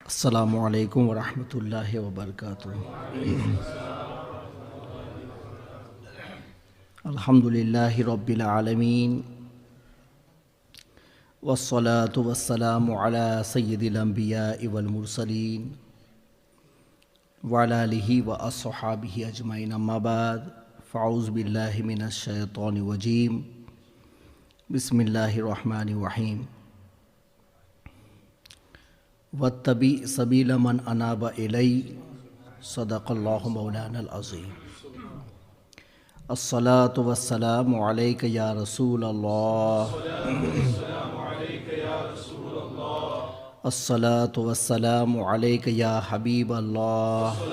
السلام علیکم ورحمۃ اللہ وبرکاتہ۔ الحمد للہ رب العالمین والصلاة والسلام علی سید الانبیاء والمرسلین وعلی آلہ واصحابہ اجمعین، اما بعد فاعوذ باللہ من الشیطان الرجیم، بسم اللہ الرحمن الرحیم۔ واتبع سبیل من اناب الی، صدق اللہ مولانا العظیم۔ الصلاة والسلام علیک یا رسول اللہ، الصلاة والسلام علیک یا حبیب اللہ،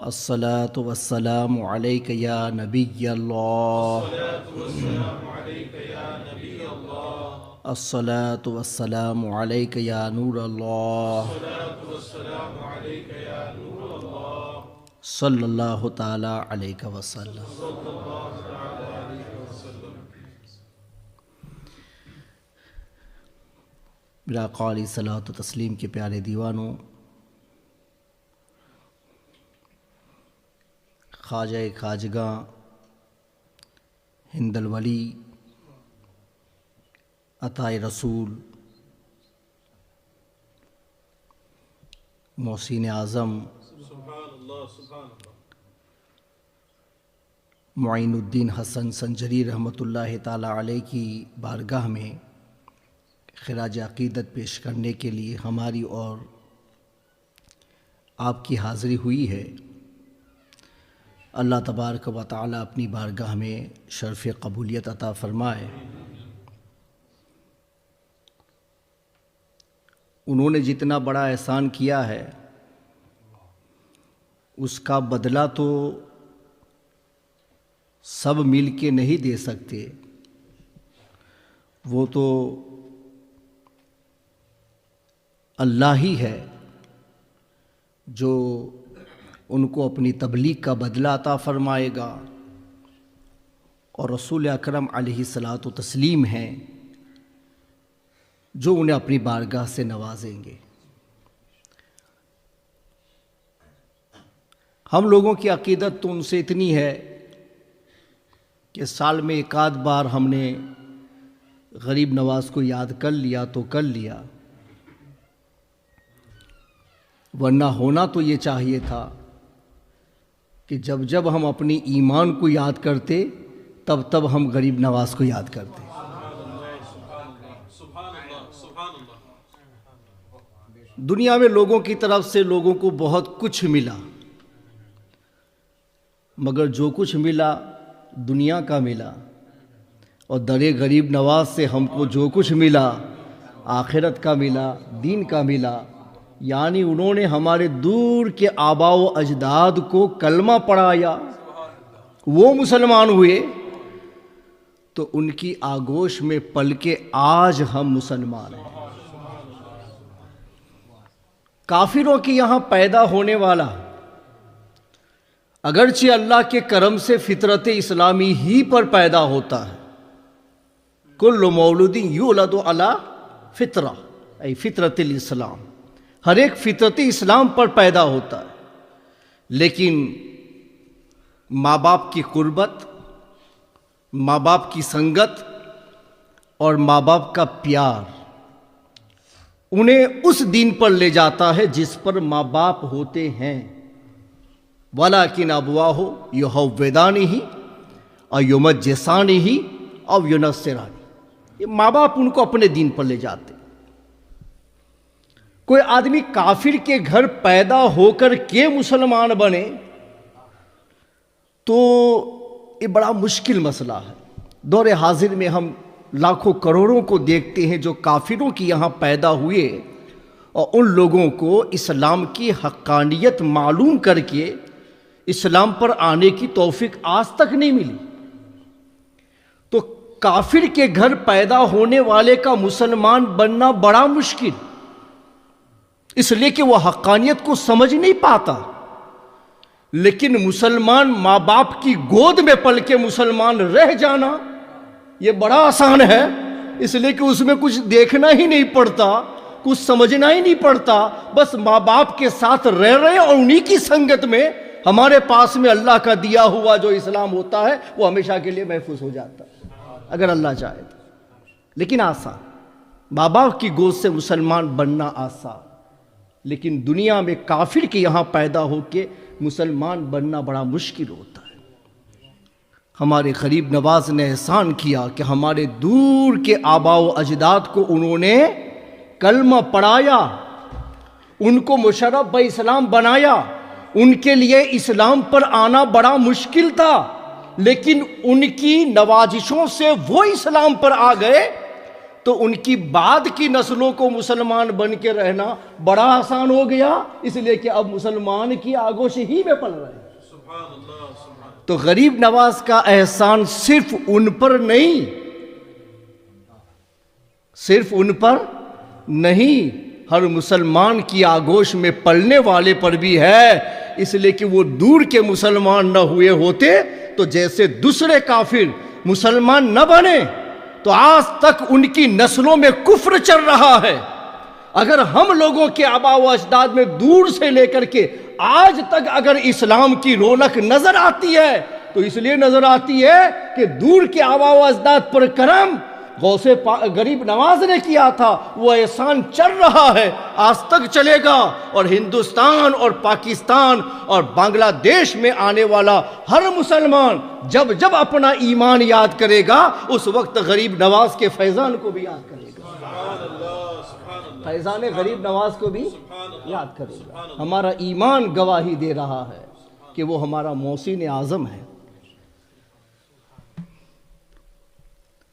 الصلاة والسلام علیک یا نبی اللہ، الصلاة والسلام علیک یا نور اللہ، صلی اللہ تعالی علیہ وسلم۔ میرا قالی صلاۃ و تسلیم کے پیارے دیوانوں، خواجہ خواجگاں ہند الولی عطائے رسول محسن اعظم معین الدین حسن سنجری رحمۃ اللہ تعالی علیہ کی بارگاہ میں خراج عقیدت پیش کرنے کے لیے ہماری اور آپ کی حاضری ہوئی ہے۔ اللہ تبارک و تعالی اپنی بارگاہ میں شرف قبولیت عطا فرمائے۔ انہوں نے جتنا بڑا احسان کیا ہے اس کا بدلہ تو سب مل کے نہیں دے سکتے، وہ تو اللہ ہی ہے جو ان کو اپنی تبلیغ کا بدلہ عطا فرمائے گا، اور رسول اکرم علیہ الصلاۃ والتسلیم ہیں جو انہیں اپنی بارگاہ سے نوازیں گے۔ ہم لوگوں کی عقیدت تو ان سے اتنی ہے کہ سال میں ایک آدھ بار ہم نے غریب نواز کو یاد کر لیا تو کر لیا، ورنہ ہونا تو یہ چاہیے تھا کہ جب جب ہم اپنی ایمان کو یاد کرتے تب تب ہم غریب نواز کو یاد کرتے۔ دنیا میں لوگوں کی طرف سے لوگوں کو بہت کچھ ملا، مگر جو کچھ ملا دنیا کا ملا، اور در غریب نواز سے ہم کو جو کچھ ملا آخرت کا ملا، دین کا ملا۔ یعنی انہوں نے ہمارے دور کے آباء و اجداد کو کلمہ پڑھایا، وہ مسلمان ہوئے، تو ان کی آغوش میں پل کے آج ہم مسلمان ہیں۔ کافروں کے یہاں پیدا ہونے والا اگرچہ اللہ کے کرم سے فطرت اسلامی ہی پر پیدا ہوتا ہے، کل مولود یولد علی فطرہ، ای فطرت الاسلام، ہر ایک فطرت اسلام پر پیدا ہوتا ہے، لیکن ماں باپ کی قربت، ماں باپ کی سنگت اور ماں باپ کا پیار انہیں اس دین پر لے جاتا ہے جس پر ماں باپ ہوتے ہیں۔ وَلَٰكِنْ أَبْوَاهُ يُهَوِّدَانِهِ أَوْ يُمَجِّسَانِهِ أَوْ يُنَصِّرَانِهِ، یہ ماں باپ ان کو اپنے دین پر لے جاتے۔ کوئی آدمی کافر کے گھر پیدا ہو کر کے مسلمان بنے تو یہ بڑا مشکل مسئلہ ہے۔ دور حاضر میں ہم لاکھوں کروڑوں کو دیکھتے ہیں جو کافروں کی یہاں پیدا ہوئے، اور ان لوگوں کو اسلام کی حقانیت معلوم کر کے اسلام پر آنے کی توفیق آج تک نہیں ملی۔ تو کافر کے گھر پیدا ہونے والے کا مسلمان بننا بڑا مشکل، اس لیے کہ وہ حقانیت کو سمجھ نہیں پاتا۔ لیکن مسلمان ماں باپ کی گود میں پل کے مسلمان رہ جانا یہ بڑا آسان ہے، اس لیے کہ اس میں کچھ دیکھنا ہی نہیں پڑتا، کچھ سمجھنا ہی نہیں پڑتا، بس ماں باپ کے ساتھ رہ رہے اور انہی کی سنگت میں ہمارے پاس میں اللہ کا دیا ہوا جو اسلام ہوتا ہے وہ ہمیشہ کے لیے محفوظ ہو جاتا ہے اگر اللہ چاہے تو۔ لیکن آسان، ماں باپ کی گود سے مسلمان بننا آسان، لیکن دنیا میں کافر کے یہاں پیدا ہو کے مسلمان بننا بڑا مشکل ہوتا ہے۔ ہمارے غریب نواز نے احسان کیا کہ ہمارے دور کے آباء و اجداد کو انہوں نے کلمہ پڑھایا، ان کو مشرف بہ اسلام بنایا۔ ان کے لیے اسلام پر آنا بڑا مشکل تھا، لیکن ان کی نوازشوں سے وہ اسلام پر آ گئے تو ان کی بعد کی نسلوں کو مسلمان بن کے رہنا بڑا آسان ہو گیا، اس لیے کہ اب مسلمان کی آگوش ہی میں پل رہے ہیں۔ تو غریب نواز کا احسان صرف ان پر نہیں، صرف ان پر نہیں، ہر مسلمان کی آگوش میں پلنے والے پر بھی ہے، اس لیے کہ وہ دور کے مسلمان نہ ہوئے ہوتے تو جیسے دوسرے کافر مسلمان نہ بنے تو آج تک ان کی نسلوں میں کفر چل رہا ہے۔ اگر ہم لوگوں کے آباء و اجداد میں دور سے لے کر کے آج تک اگر اسلام کی رونق نظر آتی ہے تو اس لیے نظر آتی ہے کہ دور کے آباء و اجداد پر کرم غوث غریب نواز نے کیا تھا، وہ احسان چل رہا ہے، آج تک چلے گا، اور ہندوستان اور پاکستان اور بنگلہ دیش میں آنے والا ہر مسلمان جب جب اپنا ایمان یاد کرے گا اس وقت غریب نواز کے فیضان کو بھی یاد کرے گا، فیضان غریب نواز کو بھی یاد کرے گا۔ ہمارا ایمان گواہی دے رہا ہے کہ وہ ہمارا محسن اعظم ہے۔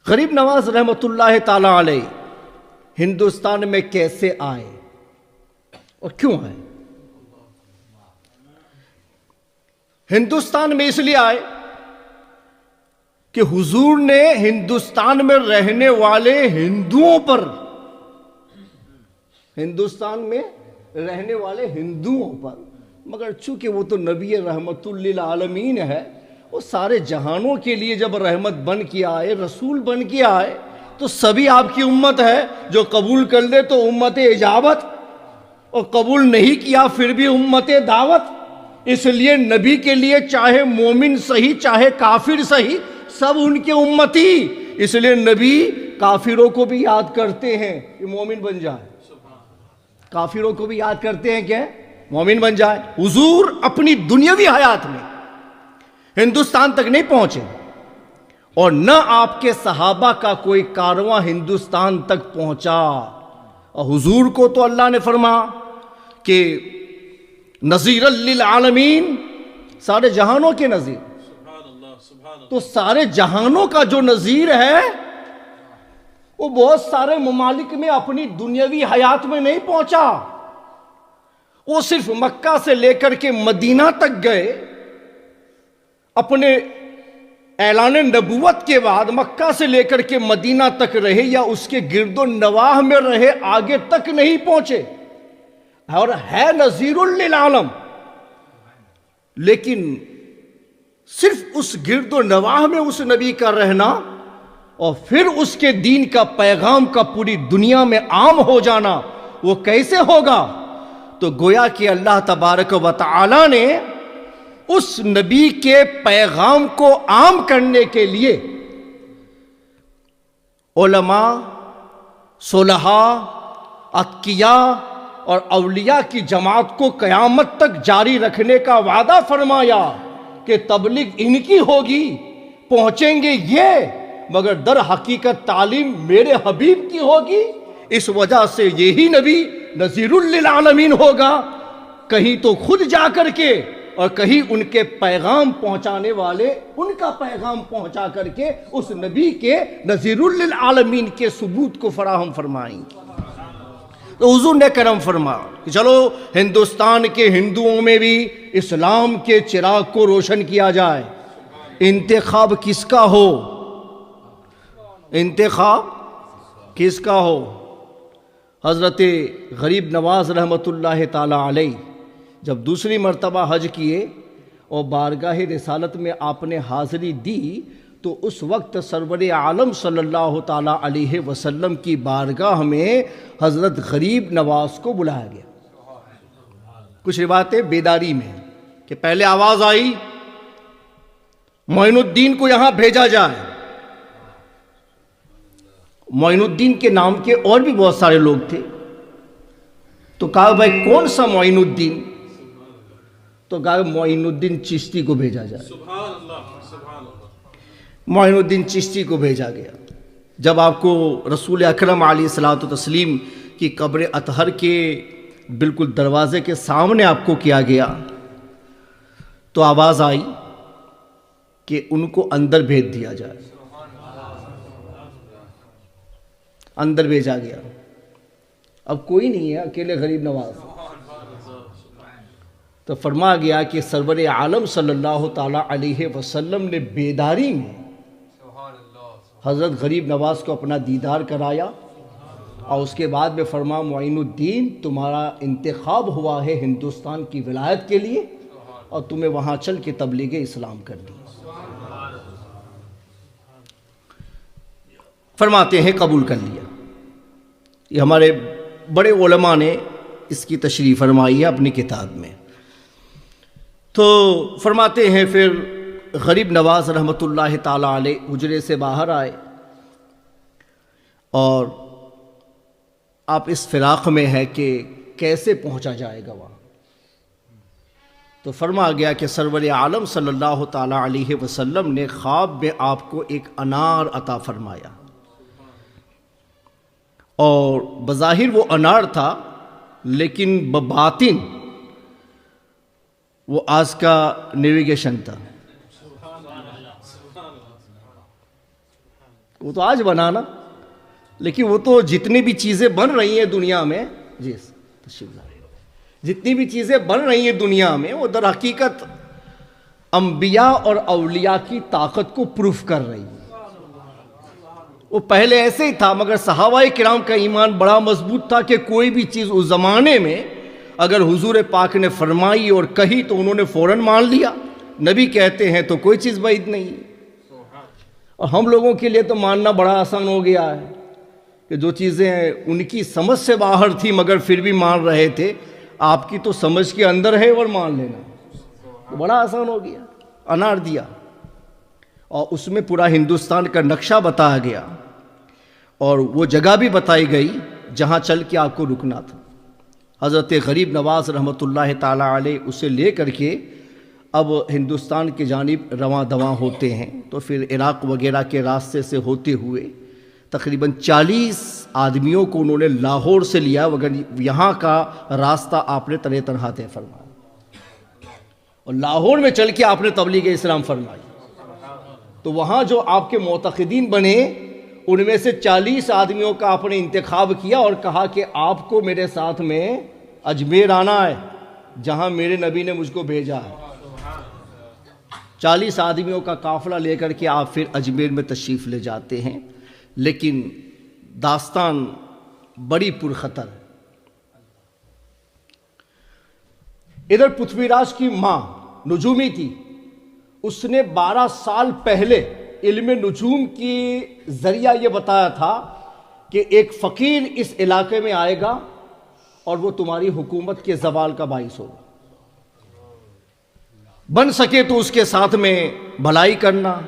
غریب نواز رحمت اللہ تعالی علیہ ہندوستان میں کیسے آئے اور کیوں آئے؟ ہندوستان میں اس لیے آئے کہ حضور نے ہندوستان میں رہنے والے ہندوؤں پر، ہندوستان میں رہنے والے ہندوؤں پر، مگر چونکہ وہ تو نبی رحمت للعالمین ہے، وہ سارے جہانوں کے لیے جب رحمت بن کے آئے، رسول بن کے آئے، تو سبھی آپ کی امت ہے، جو قبول کر لے تو امت اجابت، اور قبول نہیں کیا پھر بھی امت دعوت۔ اس لیے نبی کے لیے چاہے مومن صحیح چاہے کافر صحیح سب ان کے امتی، اس لیے نبی کافروں کو بھی یاد کرتے ہیں کہ مومن بن جائے، کافروں کو بھی یاد کرتے ہیں کہ مومن بن جائے۔ حضور اپنی دنیاوی حیات میں ہندوستان تک نہیں پہنچے، اور نہ آپ کے صحابہ کا کوئی کارواں ہندوستان تک پہنچا، اور حضور کو تو اللہ نے فرمایا کہ نذیر للعالمین، سارے جہانوں کے نذیر، تو سارے جہانوں کا جو نذیر ہے وہ بہت سارے ممالک میں اپنی دنیاوی حیات میں نہیں پہنچا، وہ صرف مکہ سے لے کر کے مدینہ تک گئے، اپنے اعلان نبوت کے بعد مکہ سے لے کر کے مدینہ تک رہے یا اس کے گرد و نواح میں رہے، آگے تک نہیں پہنچے، اور ہے نذیر للعالم، لیکن صرف اس گرد و نواح میں اس نبی کا رہنا اور پھر اس کے دین کا پیغام کا پوری دنیا میں عام ہو جانا، وہ کیسے ہوگا؟ تو گویا کہ اللہ تبارک و تعالی نے اس نبی کے پیغام کو عام کرنے کے لیے علماء، صلحاء، اتقیاء اور اولیاء کی جماعت کو قیامت تک جاری رکھنے کا وعدہ فرمایا کہ تبلیغ ان کی ہوگی، پہنچیں گے یہ، مگر در حقیقت تعلیم میرے حبیب کی ہوگی۔ اس وجہ سے یہی نبی نذیر للعالمین ہوگا، کہیں تو خود جا کر کے اور کہیں ان کے پیغام پہنچانے والے ان کا پیغام پہنچا کر کے اس نبی کے نذیر للعالمین کے ثبوت کو فراہم فرمائیں گے۔ تو حضور نے کرم فرمایا کہ چلو ہندوستان کے ہندوؤں میں بھی اسلام کے چراغ کو روشن کیا جائے، انتخاب کس کا ہو؟ انتخاب کس کا ہو؟ حضرت غریب نواز رحمت اللہ تعالی علیہ جب دوسری مرتبہ حج کیے اور بارگاہ رسالت میں آپ نے حاضری دی تو اس وقت سرور عالم صلی اللہ تعالیٰ علیہ وسلم کی بارگاہ میں حضرت غریب نواز کو بلایا گیا. کچھ روایتیں بیداری میں کہ پہلے آواز آئی معین الدین کو یہاں بھیجا جائے. معین الدین کے نام کے اور بھی بہت سارے لوگ تھے. تو کہا بھائی کون سا معین الدین؟ تو کہا معین الدین چشتی کو بھیجا جائے. معین الدین چشتی کو بھیجا گیا. جب آپ کو رسول اکرم علیہ الصلوۃ والتسلیم کی قبر اطہر کے بالکل دروازے کے سامنے آپ کو کیا گیا تو آواز آئی کہ ان کو اندر بھیج دیا جائے. اندر بھیجا گیا. اب کوئی نہیں ہے، اکیلے غریب نواز. تو فرمایا گیا کہ سرور عالم صلی اللہ تعالیٰ علیہ وسلم نے بیداری میں حضرت غریب نواز کو اپنا دیدار کرایا اور اس کے بعد میں فرمایا معین الدین تمہارا انتخاب ہوا ہے ہندوستان کی ولایت کے لیے اور تمہیں وہاں چل کے تبلیغ اسلام کرنی. فرماتے ہیں قبول کر لیا. یہ ہمارے بڑے علماء نے اس کی تشریح فرمائی ہے اپنی کتاب میں. تو فرماتے ہیں پھر غریب نواز رحمۃ اللہ تعالیٰ علیہ حجرے سے باہر آئے اور آپ اس فراق میں ہے کہ کیسے پہنچا جائے گا وہاں. تو فرمایا گیا کہ سرور عالم صلی اللہ تعالیٰ علیہ وسلم نے خواب میں آپ کو ایک انار عطا فرمایا اور بظاہر وہ انار تھا لیکن بباطن وہ آج کا نیویگیشن تھا. وہ تو آج بنانا لیکن وہ تو جتنی بھی چیزیں بن رہی ہیں دنیا میں جتنی بھی چیزیں بن رہی ہیں دنیا میں وہ در حقیقت انبیاء اور اولیاء کی طاقت کو پروف کر رہی ہیں. وہ پہلے ایسے ہی تھا مگر صحابہ کرام کا ایمان بڑا مضبوط تھا کہ کوئی بھی چیز اس زمانے میں اگر حضور پاک نے فرمائی اور کہی تو انہوں نے فوراً مان لیا. نبی کہتے ہیں تو کوئی چیز بعید نہیں. اور ہم لوگوں کے لیے تو ماننا بڑا آسان ہو گیا ہے کہ جو چیزیں ان کی سمجھ سے باہر تھی مگر پھر بھی مان رہے تھے آپ کی تو سمجھ کے اندر ہے اور مان لینا بڑا آسان ہو گیا. انار دیا اور اس میں پورا ہندوستان کا نقشہ بتایا گیا اور وہ جگہ بھی بتائی گئی جہاں چل کے آپ کو رکنا تھا. حضرت غریب نواز رحمۃ اللہ تعالیٰ علیہ اسے لے کر کے اب ہندوستان کی جانب رواں دواں ہوتے ہیں. تو پھر عراق وغیرہ کے راستے سے ہوتے ہوئے تقریباً 40 آدمیوں کو انہوں نے لاہور سے لیا مگر یہاں کا راستہ آپ نے طرح طرح طے فرمایا اور لاہور میں چل کے آپ نے تبلیغ اسلام فرمائی. تو وہاں جو آپ کے معتقدین بنے ان میں سے 40 آدمیوں کا آپ نے انتخاب کیا اور کہا کہ آپ کو میرے ساتھ میں اجمیر آنا ہے جہاں میرے نبی نے مجھ کو بھیجا ہے. 40 آدمیوں کا قافلہ لے کر کے آپ پھر اجمیر میں تشریف لے جاتے ہیں. لیکن داستان بڑی پرخطر ہے. ادھر پتھوی راج کی ماں نجومی تھی. اس نے 12 سال پہلے علم نجوم کی ذریعہ یہ بتایا تھا کہ ایک فقیر اس علاقے میں آئے گا اور وہ تمہاری حکومت کے زوال کا باعث ہوگا. بن سکے تو اس کے ساتھ میں بھلائی کرنا،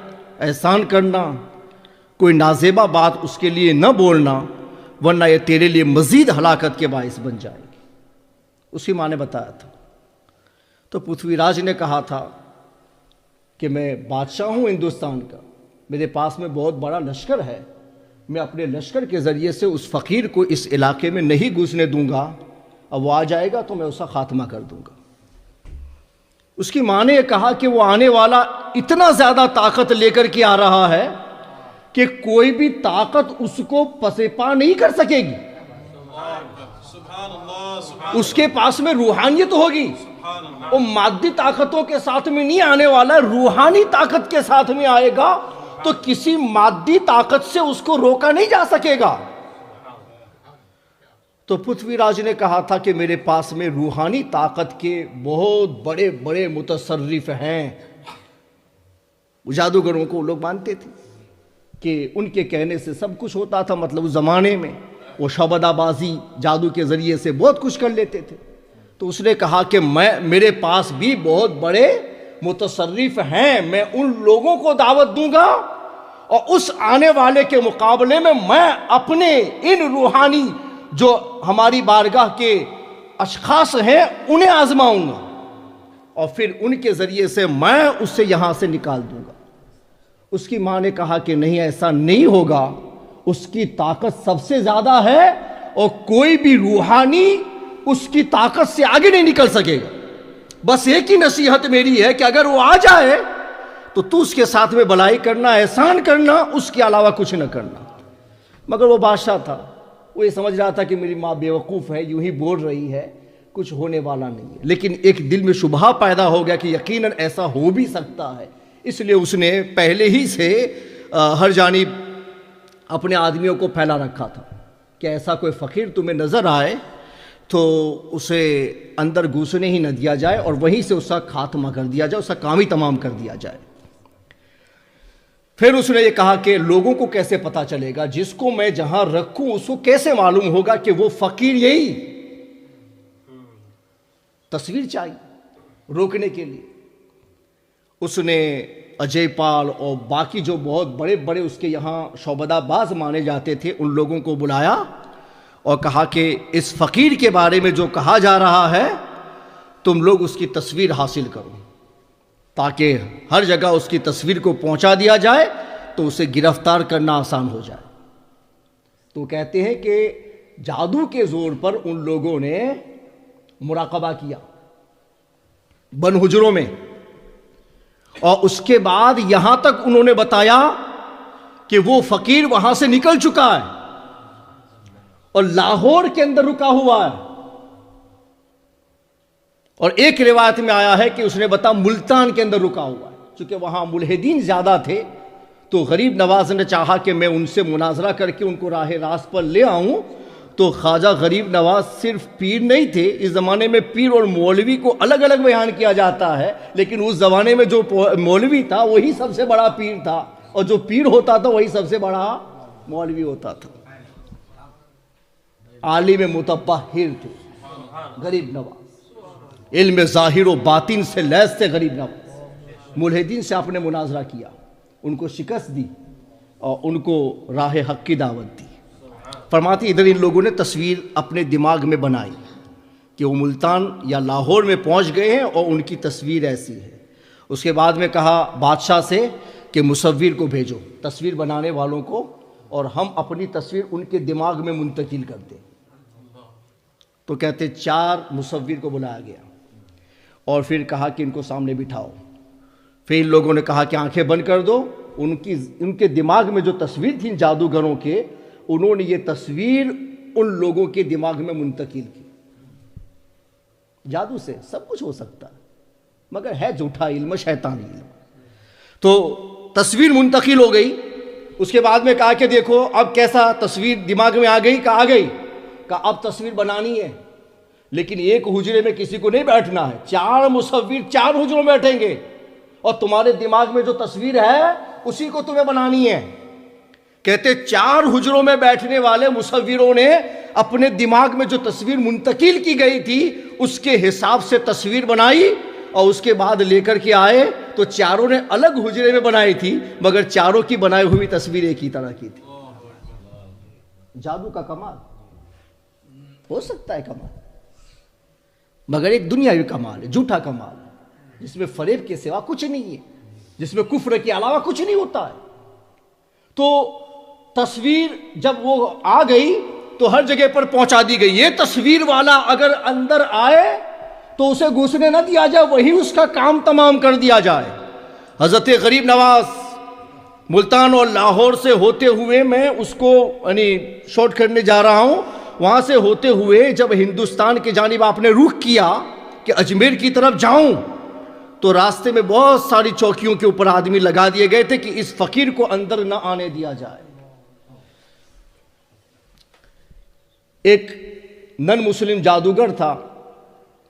احسان کرنا، کوئی نازیبا بات اس کے لیے نہ بولنا ورنہ یہ تیرے لیے مزید ہلاکت کے باعث بن جائے گی. اسی ماں نے بتایا تھا. تو پتھوی راج نے کہا تھا کہ میں بادشاہ ہوں ہندوستان کا، میرے پاس میں بہت بڑا لشکر ہے، میں اپنے لشکر کے ذریعے سے اس فقیر کو اس علاقے میں نہیں گھسنے دوں گا اور وہ آ جائے گا تو میں اس کا خاتمہ کر دوں گا. اس کی ماں نے یہ کہا کہ وہ آنے والا اتنا زیادہ طاقت لے کر کے آ رہا ہے کہ کوئی بھی طاقت اس کو پس پا نہیں کر سکے گی. اس کے پاس میں روحانیت ہوگی، وہ مادی طاقتوں کے ساتھ میں نہیں آنے والا، روحانی طاقت کے ساتھ میں آئے گا تو کسی مادی طاقت سے اس کو روکا نہیں جا سکے گا. تو پتھوی راج نے کہا تھا کہ میرے پاس میں روحانی طاقت کے بہت بڑے بڑے متصرف ہیں، وہ جادوگروں کو لوگ مانتے تھے کہ ان کے کہنے سے سب کچھ ہوتا تھا، مطلب اس زمانے میں وہ شعبدہ بازی جادو کے ذریعے سے بہت کچھ کر لیتے تھے۔ تو اس نے کہا کہ میرے پاس بھی بہت بڑے متصرف ہیں، میں ان لوگوں کو دعوت دوں گا اور اس آنے والے کے مقابلے میں اپنے ان روحانی جو ہماری بارگاہ کے اشخاص ہیں انہیں آزماؤں گا، اور پھر ان کے ذریعے سے میں اسے یہاں سے نکال دوں گا۔ اس کی ماں نے کہا کہ نہیں، ایسا نہیں ہوگا، اس کی طاقت سب سے زیادہ ہے اور کوئی بھی روحانی اس کی طاقت سے آگے نہیں نکل سکے گا۔ بس ایک ہی نصیحت میری ہے کہ اگر وہ آ جائے تو اس کے ساتھ میں بلائی کرنا، احسان کرنا، اس کے علاوہ کچھ نہ کرنا۔ مگر وہ بادشاہ تھا، وہ یہ سمجھ رہا تھا کہ میری ماں بیوقوف ہے، یوں ہی بول رہی ہے، کچھ ہونے والا نہیں ہے۔ لیکن ایک دل میں شبہ پیدا ہو گیا کہ یقیناً ایسا ہو بھی سکتا ہے، اس لیے اس نے پہلے ہی سے ہر جانب اپنے آدمیوں کو پھیلا رکھا تھا کہ ایسا کوئی فقیر تمہیں نظر آئے تو اسے اندر گھسنے ہی نہ دیا جائے اور وہیں سے اس کا خاتمہ کر دیا جائے، اس کا کام ہی تمام کر دیا جائے۔ پھر اس نے یہ کہا کہ لوگوں کو کیسے پتا چلے گا، جس کو میں جہاں رکھوں اس کو کیسے معلوم ہوگا کہ وہ فقیر یہی؟ تصویر چاہیے روکنے کے لیے۔ اس نے اجے پال اور باقی جو بہت بڑے بڑے اس کے یہاں شعبدہ باز مانے جاتے تھے ان لوگوں کو بلایا اور کہا کہ اس فقیر کے بارے میں جو کہا جا رہا ہے تم لوگ اس کی تصویر حاصل کرو، تاکہ ہر جگہ اس کی تصویر کو پہنچا دیا جائے تو اسے گرفتار کرنا آسان ہو جائے۔ تو کہتے ہیں کہ جادو کے زور پر ان لوگوں نے مراقبہ کیا بن حجروں میں، اور اس کے بعد یہاں تک انہوں نے بتایا کہ وہ فقیر وہاں سے نکل چکا ہے اور لاہور کے اندر رکا ہوا ہے، اور ایک روایت میں آیا ہے کہ اس نے بتا ملتان کے اندر رکا ہوا ہے۔ چونکہ وہاں ملحدین زیادہ تھے تو غریب نواز نے چاہا کہ میں ان سے مناظرہ کر کے ان کو راہ راست پر لے آؤں، تو خواجہ غریب نواز صرف پیر نہیں تھے، اس زمانے میں پیر اور مولوی کو الگ الگ بیان کیا جاتا ہے، لیکن اس زمانے میں جو مولوی تھا وہی سب سے بڑا پیر تھا، اور جو پیر ہوتا تھا وہی سب سے بڑا مولوی ہوتا تھا۔ عالم متبحر تھے غریب نواز، علم ظاہر و باطن سے لیس تھے غریب نواز۔ ملحدین سے آپ نے مناظرہ کیا، ان کو شکست دی اور ان کو راہ حق کی دعوت دی۔ فرماتی ادھر ان لوگوں نے تصویر اپنے دماغ میں بنائی کہ وہ ملتان یا لاہور میں پہنچ گئے ہیں اور ان کی تصویر ایسی ہے۔ اس کے بعد میں کہا بادشاہ سے کہ مصور کو بھیجو، تصویر بنانے والوں کو، اور ہم اپنی تصویر ان کے دماغ میں منتقل کر دیں۔ تو کہتے 4 مصور کو بلایا گیا اور پھر کہا کہ ان کو سامنے بٹھاؤ۔ پھر ان لوگوں نے کہا کہ آنکھیں بند کر دو۔ ان کے دماغ میں جو تصویر تھی جادوگروں کے، انہوں نے یہ تصویر ان لوگوں کے دماغ میں منتقل کی۔ جادو سے سب کچھ ہو سکتا ہے، مگر ہے جھوٹا علم، شیطانی علم۔ تو تصویر منتقل ہو گئی۔ اس کے بعد میں کہا کہ دیکھو اب کیسا تصویر دماغ میں آ گئی؟ کہا آ گئی۔ کہا اب تصویر بنانی ہے، لیکن ایک حجرے میں کسی کو نہیں بیٹھنا ہے، 4 مصور 4 حجروں میں بیٹھیں گے، اور تمہارے دماغ میں جو تصویر ہے اسی کو تمہیں بنانی ہے۔ کہتے 4 حجروں میں بیٹھنے والے مصوروں نے اپنے دماغ میں جو تصویر منتقل کی گئی تھی اس کے حساب سے تصویر بنائی، اور اس کے بعد لے کر کے آئے تو 4 نے الگ حجرے میں بنائی تھی، مگر 4 کی بنائی ہوئی تصویر ایک ہی طرح کی تھی۔ جادو کا کمال ہو سکتا ہے، کمال، مگر ایک دنیاوی کمال ہے، جھوٹا کمال ہے، جس میں فریب کے سوا کچھ نہیں ہے، جس میں کفر کے علاوہ کچھ نہیں ہوتا ہے۔ تو تصویر جب وہ آ گئی تو ہر جگہ پر پہنچا دی گئی۔ یہ تصویر والا اگر اندر آئے تو اسے گھسنے نہ دیا جائے، وہی اس کا کام تمام کر دیا جائے۔ حضرت غریب نواز ملتان اور لاہور سے ہوتے ہوئے، میں اس کو شارٹ کرنے جا رہا ہوں، وہاں سے ہوتے ہوئے جب ہندوستان کی جانب آپ نے رخ کیا کہ اجمیر کی طرف جاؤں، تو راستے میں بہت ساری چوکیوں کے اوپر آدمی لگا دیے گئے تھے کہ اس فقیر کو اندر نہ آنے دیا جائے۔ ایک نن مسلم جادوگر تھا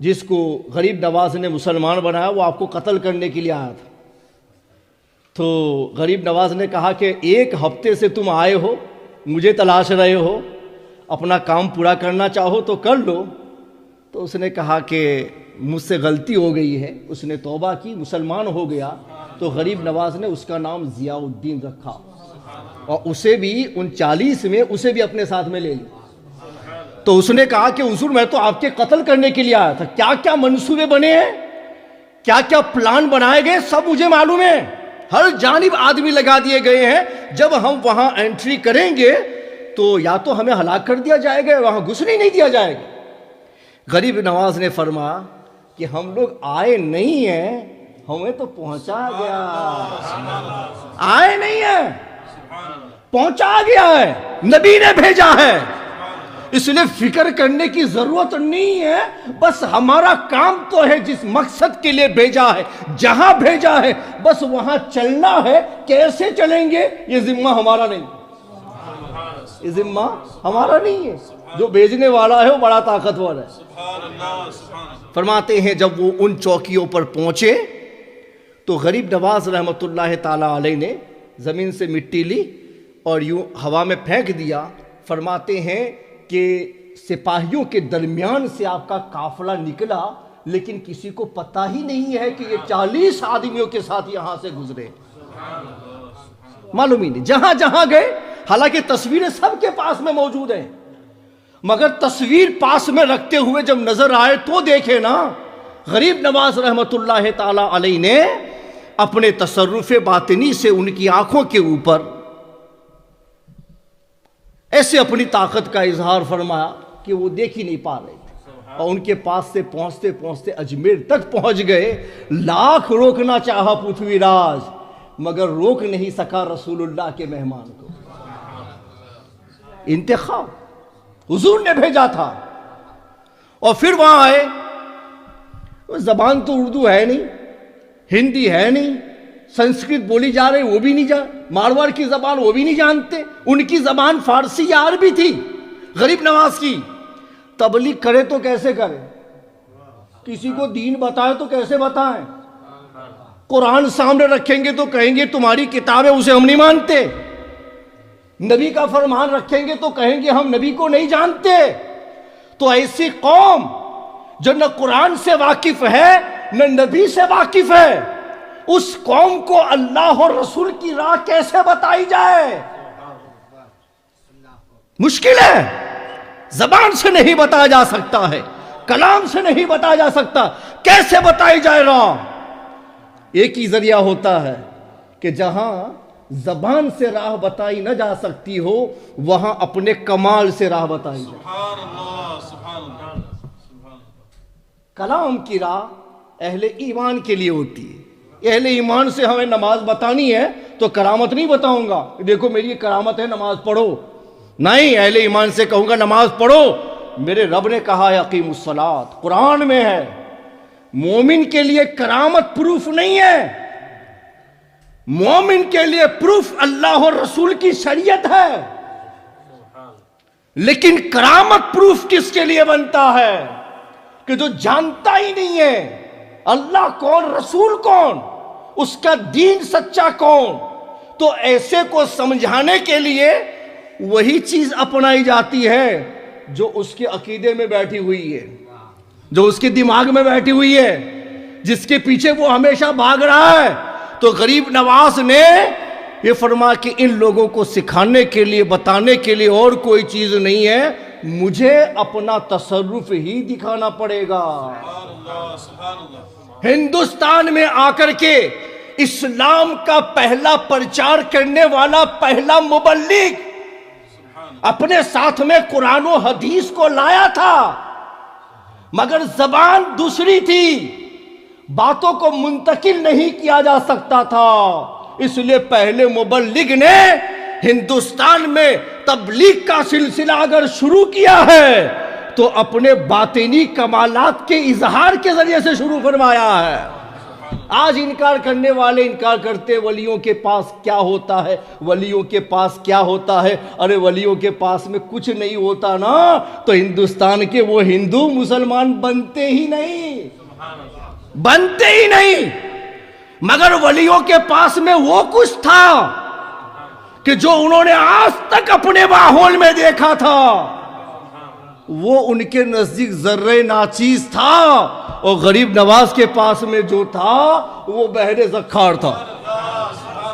جس کو غریب نواز نے مسلمان بنایا، وہ آپ کو قتل کرنے کے لیے آیا تھا۔ تو غریب نواز نے کہا کہ 1 ہفتے سے تم آئے ہو، مجھے تلاش رہے ہو، اپنا کام پورا کرنا چاہو تو کر لو۔ تو اس نے کہا کہ مجھ سے غلطی ہو گئی ہے، اس نے توبہ کی، مسلمان ہو گیا۔ تو غریب نواز نے اس کا نام ضیاء الدین رکھا، اور اسے بھی 39 میں اسے بھی اپنے ساتھ میں لے لیا۔ تو اس نے کہا کہ حضور میں تو آپ کے قتل کرنے کے لیے آیا تھا، کیا کیا منصوبے بنے ہیں، کیا کیا پلان بنائے گئے، سب مجھے معلوم ہے، ہر جانب آدمی لگا دیے گئے ہیں، جب ہم وہاں انٹری کریں گے تو یا تو ہمیں ہلاک کر دیا جائے گا، وہاں گھسنے نہیں دیا جائے گا۔ غریب نواز نے فرمایا کہ ہم لوگ آئے نہیں ہیں، ہمیں تو پہنچا گیا، آئے نہیں ہیں، پہنچا گیا ہے، نبی نے بھیجا ہے، اس لیے فکر کرنے کی ضرورت نہیں ہے، بس ہمارا کام تو ہے جس مقصد کے لیے بھیجا ہے، جہاں بھیجا ہے بس وہاں چلنا ہے، کیسے چلیں گے یہ ذمہ ہمارا نہیں، یہ ذمہ ہمارا نہیں ہے، جو بھیجنے والا ہے وہ بڑا طاقتور ہے۔ فرماتے ہیں جب وہ ان چوکیوں پر پہنچے تو غریب نواز رحمۃ اللہ تعالی علیہ نے زمین سے مٹی لی اور یوں ہوا میں پھینک دیا۔ فرماتے ہیں کہ سپاہیوں کے درمیان سے آپ کا قافلہ نکلا، لیکن کسی کو پتہ ہی نہیں ہے کہ یہ 40 آدمیوں کے ساتھ یہاں سے گزرے، معلوم ہی نہیں، جہاں جہاں گئے، حالانکہ تصویریں سب کے پاس میں موجود ہیں، مگر تصویر پاس میں رکھتے ہوئے جب نظر آئے تو دیکھے نا، غریب نواز رحمۃ اللہ تعالی علیہ نے اپنے تصرف باطنی سے ان کی آنکھوں کے اوپر ایسے اپنی طاقت کا اظہار فرمایا کہ وہ دیکھ ہی نہیں پا رہے تھے، اور ان کے پاس سے پہنچتے پہنچتے اجمیر تک پہنچ گئے۔ لاکھ روکنا چاہا پرتھوی راج، مگر روک نہیں سکا رسول اللہ کے مہمان کو۔ انتخاب حضور نے بھیجا تھا، اور پھر وہاں آئے، زبان تو اردو ہے نہیں، ہندی ہے نہیں، سنسکرت بولی جا رہی وہ بھی نہیں مارواڑ کی زبان وہ بھی نہیں جانتے، ان کی زبان فارسی یا عربی تھی غریب نواز کی۔ تبلیغ کرے تو کیسے کرے، کسی کو دین بتائے تو کیسے بتائیں، قرآن سامنے رکھیں گے تو کہیں گے تمہاری کتاب ہے اسے ہم نہیں مانتے، نبی کا فرمان رکھیں گے تو کہیں گے ہم نبی کو نہیں جانتے۔ تو ایسی قوم جو نہ قرآن سے واقف ہے نہ نبی سے واقف ہے، اس قوم کو اللہ اور رسول کی راہ کیسے بتائی جائے؟ مشکل ہے، زبان سے نہیں بتایا جا سکتا ہے، کلام سے نہیں بتایا جا سکتا، کیسے بتائی جائے راہ؟ ایک ہی ذریعہ ہوتا ہے کہ جہاں زبان سے راہ بتائی نہ جا سکتی ہو وہاں اپنے کمال سے راہ بتائی جائے۔ کلام کی راہ اہل ایمان کے لیے ہوتی ہے، اہل ایمان سے ہمیں نماز بتانی ہے تو کرامت نہیں بتاؤں گا، دیکھو میری یہ کرامت ہے نماز پڑھو، نہیں، اہل ایمان سے کہوں گا نماز پڑھو، میرے رب نے کہا ہے اقیم الصلاۃ، قرآن میں ہے۔ مومن کے لیے کرامت پروف نہیں ہے، مومن کے لیے پروف اللہ اور رسول کی شریعت ہے، لیکن کرامت پروف کس کے لیے بنتا ہے؟ کہ جو جانتا ہی نہیں ہے اللہ کون، رسول کون، اس کا دین سچا کون، تو ایسے کو سمجھانے کے لیے وہی چیز اپنائی جاتی ہے جو اس کے عقیدے میں بیٹھی ہوئی ہے، جو اس کے دماغ میں بیٹھی ہوئی ہے، جس کے پیچھے وہ ہمیشہ بھاگ رہا ہے۔ تو غریب نواز نے یہ فرما کہ ان لوگوں کو سکھانے کے لیے، بتانے کے لیے اور کوئی چیز نہیں ہے، مجھے اپنا تصرف ہی دکھانا پڑے گا۔ ہندوستان میں آ کر کے اسلام کا پہلا پرچار کرنے والا پہلا مبلغ اپنے ساتھ میں قرآن و حدیث کو لایا تھا، مگر زبان دوسری تھی، باتوں کو منتقل نہیں کیا جا سکتا تھا، اس لیے پہلے مبلغ نے ہندوستان میں تبلیغ کا سلسلہ اگر شروع کیا ہے تو اپنے باطنی کمالات کے اظہار کے ذریعے سے شروع فرمایا ہے۔ آج انکار کرنے والے انکار کرتے ولیوں کے پاس کیا ہوتا ہے، ولیوں کے پاس کیا ہوتا ہے، ارے ولیوں کے پاس میں کچھ نہیں ہوتا نا تو ہندوستان کے وہ ہندو مسلمان بنتے ہی نہیں، بنتے ہی نہیں۔ مگر ولیوں کے پاس میں وہ کچھ تھا کہ جو انہوں نے آج تک اپنے ماحول میں دیکھا تھا وہ ان کے نزدیک ذرے ناچیز تھا، اور غریب نواز کے پاس میں جو تھا وہ بحر زخار تھا،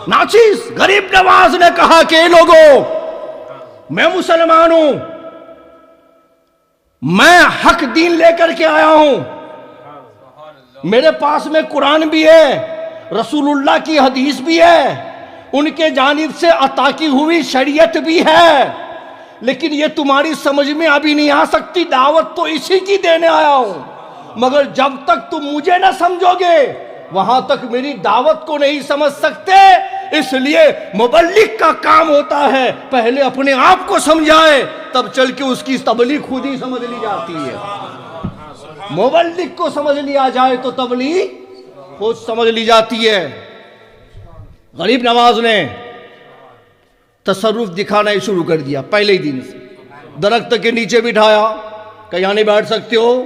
ناچیز۔ غریب نواز نے کہا کہ اے لوگوں، میں مسلمان ہوں، میں حق دین لے کر کے آیا ہوں، میرے پاس میں قرآن بھی ہے، رسول اللہ کی حدیث بھی ہے، ان کے جانب سے عطا کی ہوئی شریعت بھی ہے، لیکن یہ تمہاری سمجھ میں ابھی نہیں آ سکتی، دعوت تو اسی کی دینے آیا ہوں، مگر جب تک تم مجھے نہ سمجھو گے وہاں تک میری دعوت کو نہیں سمجھ سکتے۔ اس لیے مبلغ کا کام ہوتا ہے پہلے اپنے آپ کو سمجھائے، تب چل کے اس کی تبلیغ خود ہی سمجھ لی جاتی ہے۔ مبلغ کو سمجھ لیا جائے تو تبلیغ خود سمجھ لی جاتی ہے۔ غریب نواز نے تصرف دکھانا ہی شروع کر دیا پہلے ہی دن سے، درخت کے نیچے بٹھایا کہ یہاں نہیں بیٹھ سکتے ہو،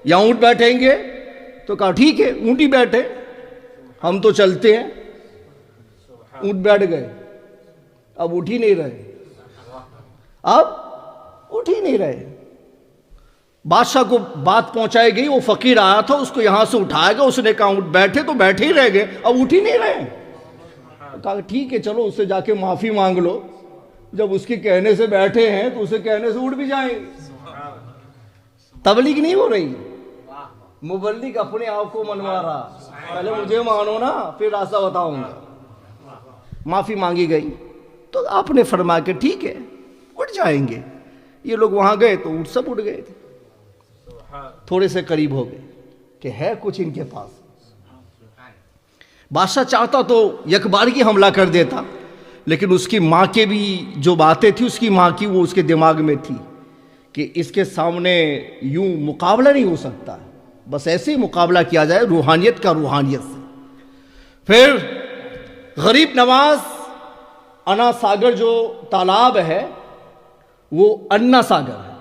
یا اونٹ بیٹھیں گے؟ تو کہا ٹھیک ہے اونٹ ہی بیٹھے، ہم تو چلتے ہیں۔ اونٹ بیٹھ گئے، اب اٹھ ہی نہیں رہے، بادشاہ کو بات پہنچائی گئی، وہ فقیر آیا تھا، اس کو یہاں سے اٹھایا گیا، اس نے کہا اونٹ بیٹھے تو بیٹھے ہی رہ گئے، اب اٹھ ہی نہیں رہے۔ کہا ٹھیک ہے چلو اس سے جا کے معافی مانگ لو، جب اس کے کہنے سے بیٹھے ہیں تو اسے کہنے سے اٹھ بھی جائیں گے۔ تبلیغ نہیں ہو رہی، مبلغ اپنے آپ کو منوا رہا، پہلے مجھے مانو نا پھر راستہ بتاؤں گا۔ معافی مانگی گئی تو آپ نے فرمایا کہ ٹھیک ہے اٹھ جائیں گے۔ یہ لوگ وہاں گئے تو اونٹ سب اٹھ گئے تھے، تھوڑے سے قریب ہو گئے کہ ہے کچھ ان کے پاس۔ بادشاہ چاہتا تو یک بار کی حملہ کر دیتا، لیکن اس کی ماں کے بھی جو باتیں تھی، اس کی ماں کی وہ اس کے دماغ میں تھی کہ اس کے سامنے یوں مقابلہ نہیں ہو سکتا، بس ایسے ہی مقابلہ کیا جائے روحانیت کا روحانیت سے۔ پھر غریب نواز انا ساگر جو تالاب ہے وہ انا ساگر ہے،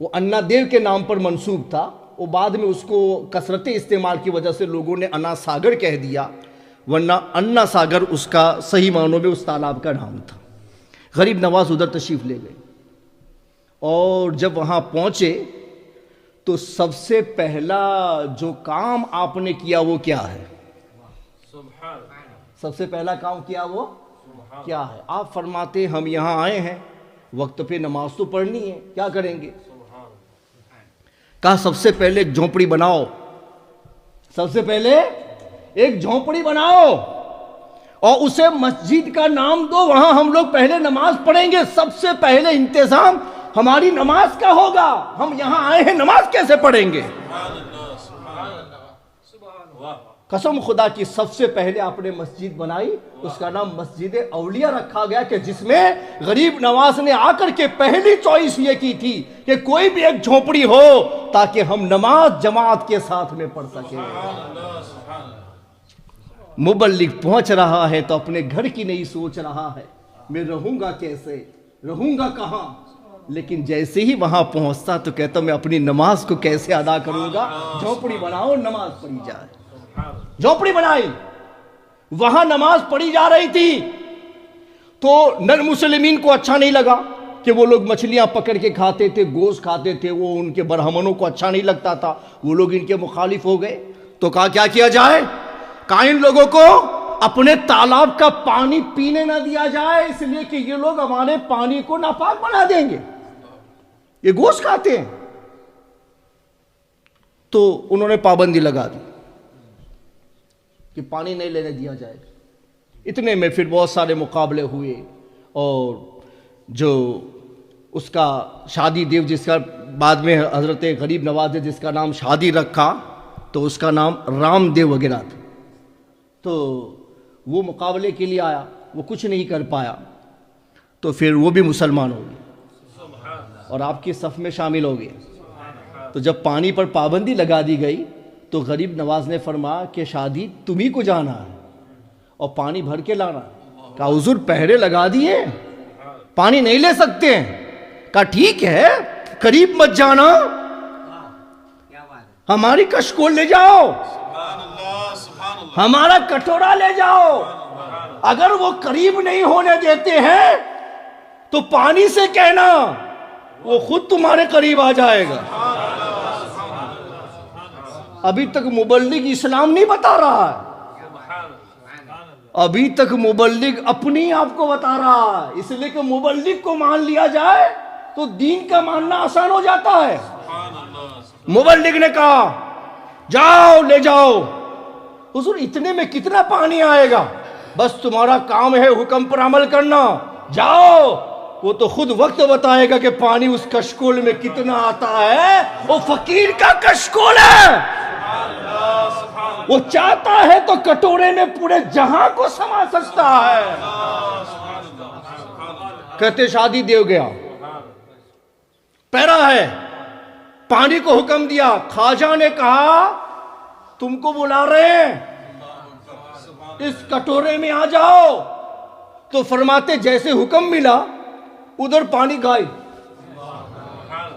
وہ انا دیو کے نام پر منسوب تھا، وہ بعد میں اس کو کثرت استعمال کی وجہ سے لوگوں نے انا ساگر کہہ دیا، ورنہ انا ساگر اس کا صحیح معنوں میں اس تالاب کا نام تھا۔ غریب نواز ادھر تشریف لے گئے، اور جب وہاں پہنچے تو سب سے پہلا جو کام آپ نے کیا وہ کیا ہے؟ سب سے پہلا کام کیا وہ کیا ہے؟ آپ فرماتے ہیں ہم یہاں آئے ہیں، وقت پہ نماز تو پڑھنی ہے، کیا کریں گے؟ کہا سب سے پہلے ایک جھونپڑی بناؤ، سب سے پہلے ایک جھونپڑی بناؤ اور اسے مسجد کا نام دو، وہاں ہم لوگ پہلے نماز پڑھیں گے، سب سے پہلے انتظام ہماری نماز کا ہوگا، ہم یہاں آئے ہیں نماز کیسے پڑھیں گے؟ قسم خدا کی سب سے پہلے آپ نے مسجد بنائی، اس کا نام مسجد اولیاء رکھا گیا، کہ جس میں غریب نواز نے آ کر کے پہلی چوائس یہ کی تھی کہ کوئی بھی ایک جھونپڑی ہو تاکہ ہم نماز جماعت کے ساتھ میں پڑھ سکیں۔ مبلغ پہنچ رہا ہے تو اپنے گھر کی نہیں سوچ رہا ہے میں رہوں گا کیسے، رہوں گا کہاں، لیکن جیسے ہی وہاں پہنچتا تو کہتا میں اپنی نماز کو کیسے ادا کروں گا، جھونپڑی بناؤ نماز پڑھی جائے۔ جھونپڑی بنائی، وہاں نماز پڑھی جا رہی تھی تو نر مسلمین کو اچھا نہیں لگا کہ وہ لوگ مچھلیاں پکڑ کے کھاتے تھے، گوشت کھاتے تھے، وہ ان کے برہمنوں کو اچھا نہیں لگتا تھا، وہ لوگ ان کے مخالف ہو گئے۔ تو کہا کیا کیا جائے؟ کہا ان لوگوں کو اپنے تالاب کا پانی پینے نہ دیا جائے، اس لیے کہ یہ لوگ ہمارے پانی کو ناپاک بنا دیں گے، یہ گوشت کھاتے ہیں۔ تو انہوں نے پابندی لگا دی کہ پانی نہیں لینے دیا جائے گا۔ اتنے میں پھر بہت سارے مقابلے ہوئے، اور جو اس کا شادی دیو جس کا بعد میں حضرت غریب نواز نے جس کا نام شادی رکھا تو اس کا نام رام دیو وغیرہ تھا، تو وہ مقابلے کے لیے آیا، وہ کچھ نہیں کر پایا، تو پھر وہ بھی مسلمان ہو گیا اور آپ کی صف میں شامل ہو گیا۔ تو جب پانی پر پابندی لگا دی گئی تو غریب نواز نے فرمایا کہ شادی تمہیں کو جانا ہے اور پانی بھر کے لانا۔ کہا حضور پہرے لگا دیے، پانی نہیں لے سکتے ہیں۔ کہا ٹھیک ہے قریب مت جانا، ہماری کشکول لے جاؤ۔ ہمارا کٹورا لے جاؤ. اگر وہ قریب نہیں ہونے دیتے ہیں تو پانی سے کہنا، وہ خود تمہارے قریب آ جائے گا. ابھی تک مبلغ اسلام نہیں بتا رہا ہے، ابھی تک مبلغ اپنی آپ کو بتا رہا ہے. اس لیے کہ مبلغ کو مان لیا جائے تو دین کا ماننا آسان ہو جاتا ہے. مبلغ نے کہا جاؤ لے جاؤ. حضور اتنے میں کتنا پانی آئے گا؟ بس تمہارا کام ہے حکم پر عمل کرنا، جاؤ. وہ تو خود وقت بتائے گا کہ پانی اس کشکول میں کتنا آتا ہے. وہ فقیر کا کشکول ہے، وہ چاہتا ہے تو کٹورے میں پورے جہاں کو سما سکتا ہے. کہتے شادی دیو گیا، پیرا ہے، پانی کو حکم دیا. خواجہ نے کہا تم کو بلا رہے ہیں، اس کٹورے میں آ جاؤ. تو فرماتے جیسے حکم ملا ادھر پانی غائب،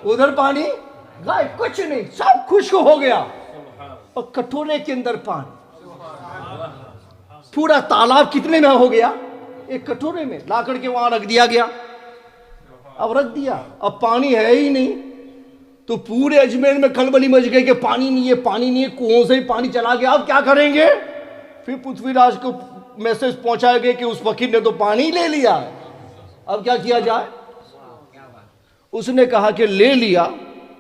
ادھر پانی غائب، کچھ نہیں، سب خشک ہو گیا. اور کٹورے کے اندر پانی، پورا تالاب کتنے میں ہو گیا؟ ایک کٹورے میں. لا کر کے وہاں رکھ دیا گیا. اب رکھ دیا، اب پانی ہے ہی نہیں. تو پورے اجمیر میں کھلبلی مچ گئی کہ پانی نہیں ہے، پانی نہیں ہے. کنویں سے ہی پانی چلا گیا. اب کیا کریں گے؟ پھر پرتھوی راج کو میسج پہنچایا گیا کہ اس فقیر نے تو پانی لے لیا ہے، اب کیا کیا جائے؟ اس نے کہا کہ لے لیا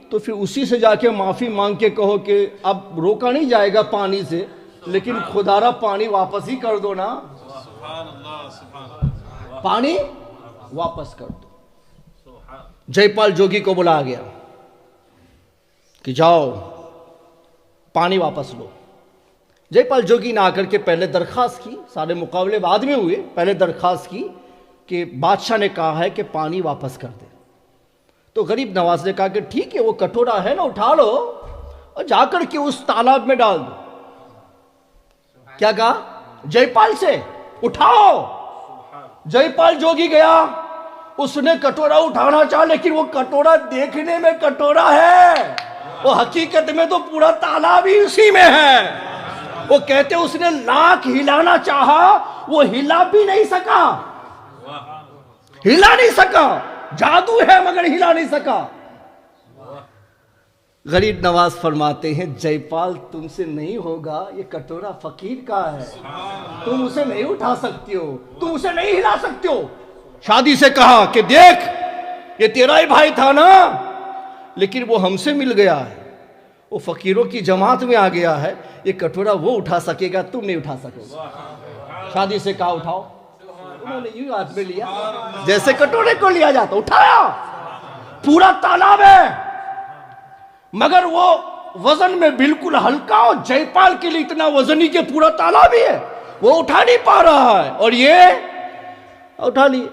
تو پھر اسی سے جا کے معافی مانگ کے کہو کہ اب روکا نہیں جائے گا پانی سے، لیکن خدا را پانی واپس ہی کر دو نا، پانی واپس کر دو. جے پال جوگی کو بلا گیا کہ جاؤ پانی واپس لو. جے پال جوگی نے آ کر کے پہلے درخواست کی، سارے مقابلے بعد میں ہوئے، پہلے درخواست کی کہ بادشاہ نے کہا ہے کہ پانی واپس کر دے. تو غریب نواز نے کہا کہ ٹھیک ہے، وہ کٹورا ہے نا، اٹھا لو اور جا کر کے اس تالاب میں ڈال دو. کیا کہا؟ جے پال سے اٹھاؤ. جے پال جوگی گیا، اس نے کٹورا اٹھانا چاہا، لیکن وہ کٹورا دیکھنے میں کٹورا ہے، وہ حقیقت میں تو پورا تالاب ہی اسی میں ہے. وہ کہتے اس نے لاکھ ہلانا چاہا، وہ ہلا بھی نہیں سکا، ہلا نہیں سکا. جادو ہے مگر ہلا نہیں سکا. غریب نواز فرماتے ہیں جے پال تم سے نہیں ہوگا، یہ کٹورا فقیر کا ہے، تم اسے نہیں اٹھا سکتی ہو، تم اسے نہیں ہلا سکتے ہو. شادی سے کہا کہ دیکھ یہ تیرا ہی بھائی تھا نا، لیکن وہ ہم سے مل گیا ہے، وہ فقیروں کی جماعت میں آ گیا ہے، یہ کٹورا وہ اٹھا سکے گا، تم نہیں اٹھا سکو گے. شادی سے کہا اٹھاؤ. انہوں نے یوں ہاتھ میں لیا جیسے کٹورے کو لیا جاتا، اٹھایا. پورا تالاب ہے مگر وہ وزن میں بالکل ہلکا، اور جے پال کے لیے اتنا وزنی کہ پورا تالاب ہی ہے، وہ اٹھا نہیں پا رہا ہے. اور یہ اٹھا لی.